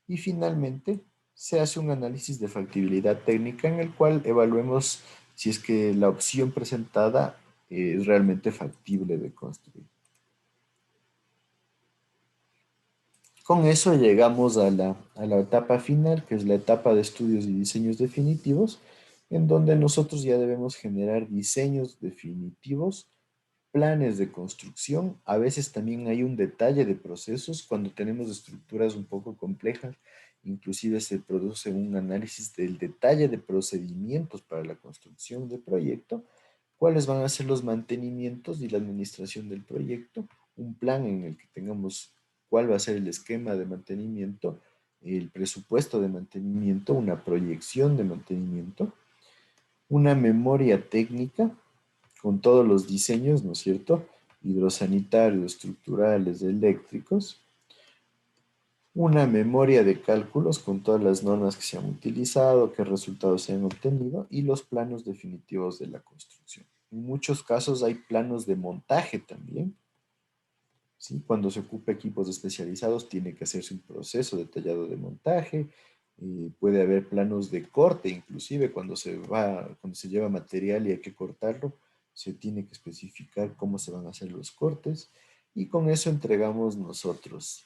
Y finalmente se hace un análisis de factibilidad técnica en el cual evaluemos si es que la opción presentada es realmente factible de construir. Con eso llegamos a la etapa final, que es la etapa de estudios y diseños definitivos, en donde nosotros ya debemos generar diseños definitivos, planes de construcción. A veces también hay un detalle de procesos cuando tenemos estructuras un poco complejas. Inclusive se produce un análisis del detalle de procedimientos para la construcción del proyecto, cuáles van a ser los mantenimientos y la administración del proyecto, un plan en el que tengamos cuál va a ser el esquema de mantenimiento, el presupuesto de mantenimiento, una proyección de mantenimiento, una memoria técnica con todos los diseños, ¿no es cierto? Hidrosanitarios, estructurales, eléctricos, una memoria de cálculos con todas las normas que se han utilizado, qué resultados se han obtenido y los planos definitivos de la construcción. En muchos casos hay planos de montaje también. ¿Sí? Cuando se ocupa equipos especializados tiene que hacerse un proceso detallado de montaje. Puede haber planos de corte, inclusive cuando se lleva material y hay que cortarlo, se tiene que especificar cómo se van a hacer los cortes y con eso entregamos nosotros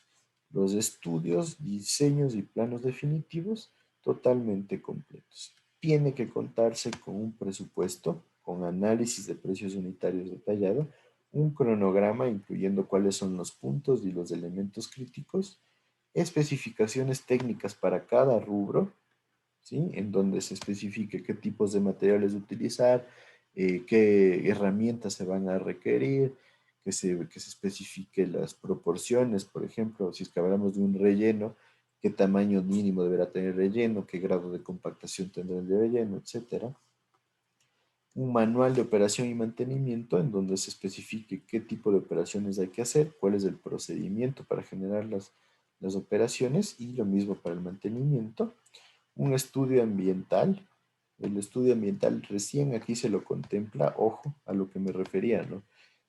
los estudios, diseños y planos definitivos totalmente completos. Tiene que contarse con un presupuesto, con análisis de precios unitarios detallado, un cronograma incluyendo cuáles son los puntos y los elementos críticos, especificaciones técnicas para cada rubro, ¿sí? En donde se especifique qué tipos de materiales utilizar, qué herramientas se van a requerir, que se especifique las proporciones, por ejemplo, si es que hablamos de un relleno, qué tamaño mínimo deberá tener relleno, qué grado de compactación tendrá el relleno, etcétera. Un manual de operación y mantenimiento en donde se especifique qué tipo de operaciones hay que hacer, cuál es el procedimiento para generar las operaciones y lo mismo para el mantenimiento. Un estudio ambiental. El estudio ambiental recién aquí se lo contempla, ojo, a lo que me refería, ¿no?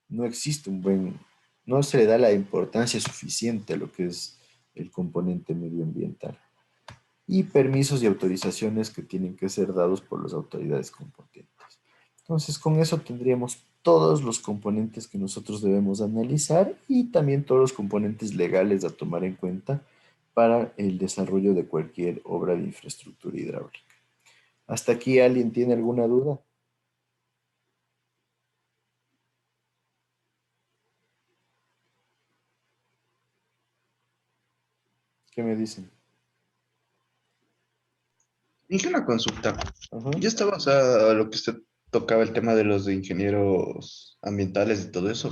No existe no se le da la importancia suficiente a lo que es el componente medioambiental. Y permisos y autorizaciones que tienen que ser dados por las autoridades competentes. Entonces, con eso tendríamos todos los componentes que nosotros debemos analizar y también todos los componentes legales a tomar en cuenta para el desarrollo de cualquier obra de infraestructura hidráulica. ¿Hasta aquí alguien tiene alguna duda? ¿Qué me dicen? Dije una consulta. Ajá. Yo estaba, o sea, lo que usted tocaba el tema de los ingenieros ambientales y todo eso.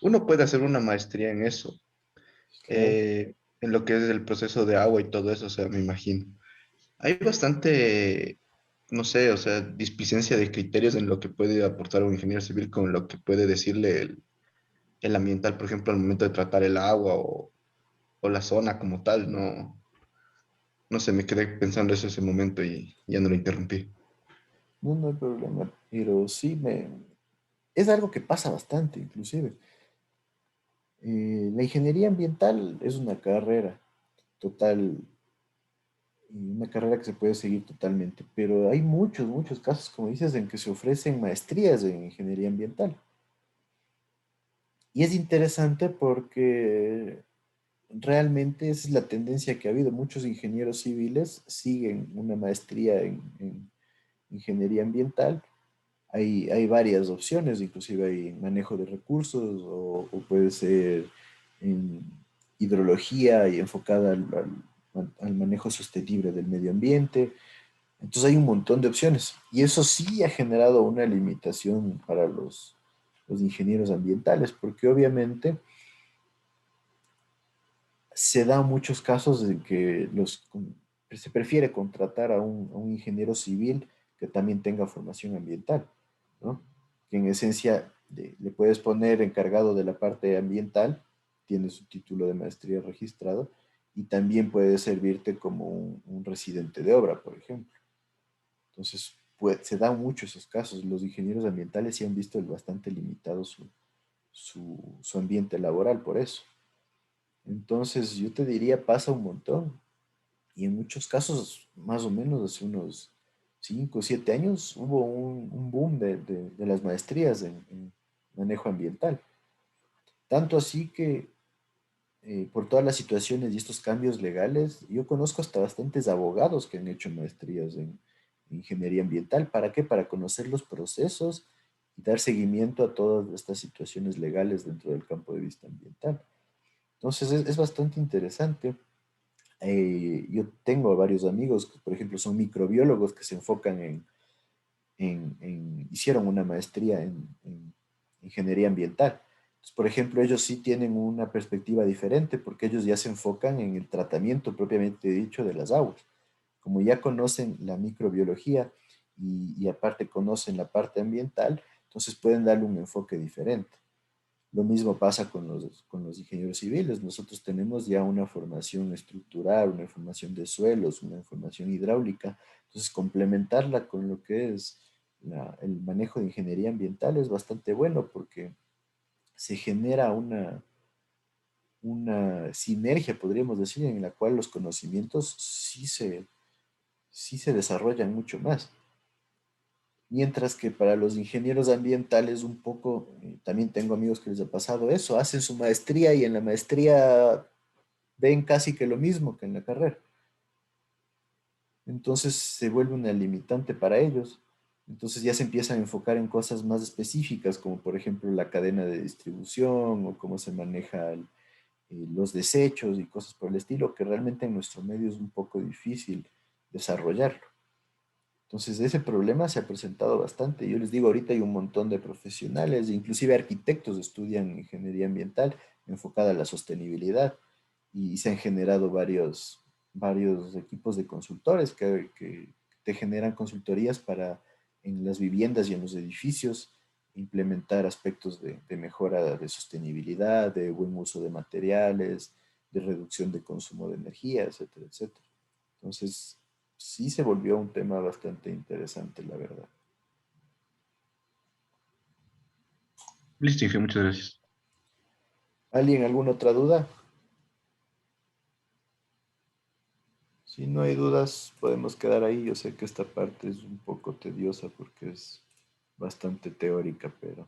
Uno puede hacer una maestría en eso, Claro. en lo que es el proceso de agua y todo eso, o sea, me imagino. Hay bastante, no sé, o sea, displicencia de criterios en lo que puede aportar un ingeniero civil con lo que puede decirle el ambiental, por ejemplo, al momento de tratar el agua o la zona como tal, no, no sé, me quedé pensando eso ese momento y ya no lo interrumpí. No, no hay problema. Pero sí, es algo que pasa bastante, inclusive. La ingeniería ambiental es una carrera total, y una carrera que se puede seguir totalmente, pero hay muchos, muchos casos, como dices, en que se ofrecen maestrías en ingeniería ambiental. Y es interesante porque realmente esa es la tendencia que ha habido. Muchos ingenieros civiles siguen una maestría en ingeniería ambiental. Hay varias opciones, inclusive hay en manejo de recursos o puede ser en hidrología y enfocada al manejo sostenible del medio ambiente. Entonces hay un montón de opciones y eso sí ha generado una limitación para los ingenieros ambientales, porque obviamente se da muchos casos en que se prefiere contratar a un ingeniero civil que también tenga formación ambiental, ¿no? Que en esencia le puedes poner encargado de la parte ambiental, tiene su título de maestría registrado, y también puede servirte como un residente de obra, por ejemplo. Entonces, se dan mucho esos casos. Los ingenieros ambientales sí han visto bastante limitado su ambiente laboral por eso. Entonces, yo te diría, pasa un montón. Y en muchos casos, más o menos hace unos 5 o 7 años, hubo un boom de las maestrías en manejo ambiental. Tanto así que por todas las situaciones y estos cambios legales, yo conozco hasta bastantes abogados que han hecho maestrías en ingeniería ambiental. ¿Para qué? Para conocer los procesos y dar seguimiento a todas estas situaciones legales dentro del campo de vista ambiental. Entonces es bastante interesante. Yo tengo varios amigos que, por ejemplo, son microbiólogos que se enfocan hicieron una maestría en ingeniería ambiental. Entonces, por ejemplo, ellos sí tienen una perspectiva diferente porque ellos ya se enfocan en el tratamiento propiamente dicho de las aguas. Como ya conocen la microbiología y aparte conocen la parte ambiental, entonces pueden darle un enfoque diferente. Lo mismo pasa con los ingenieros civiles. Nosotros tenemos ya una formación estructural, una formación de suelos, una formación hidráulica. Entonces, complementarla con lo que es el manejo de ingeniería ambiental es bastante bueno porque se genera una sinergia, podríamos decir, en la cual los conocimientos sí se desarrollan mucho más. Mientras que para los ingenieros ambientales un poco, también tengo amigos que les ha pasado eso, hacen su maestría y en la maestría ven casi que lo mismo que en la carrera. Entonces se vuelve una limitante para ellos. Entonces ya se empiezan a enfocar en cosas más específicas, como por ejemplo la cadena de distribución o cómo se manejan los desechos y cosas por el estilo, que realmente en nuestro medio es un poco difícil desarrollarlo. Entonces, ese problema se ha presentado bastante. Yo les digo, ahorita hay un montón de profesionales, inclusive arquitectos estudian ingeniería ambiental enfocada a la sostenibilidad y se han generado varios equipos de consultores que te generan consultorías para en las viviendas y en los edificios implementar aspectos de mejora de sostenibilidad, de buen uso de materiales, de reducción de consumo de energía, etcétera, etcétera. Entonces, sí se volvió un tema bastante interesante, la verdad. Listo, Inge, muchas gracias. ¿Alguien alguna otra duda? Si no hay dudas, podemos quedar ahí. Yo sé que esta parte es un poco tediosa porque es bastante teórica, pero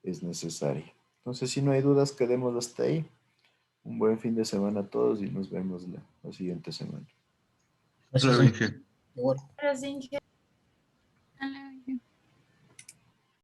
es necesaria. Entonces, si no hay dudas, quedemos hasta ahí. Un buen fin de semana a todos y nos vemos la siguiente semana. Claro, Inge. Igual. Gracias, Inge.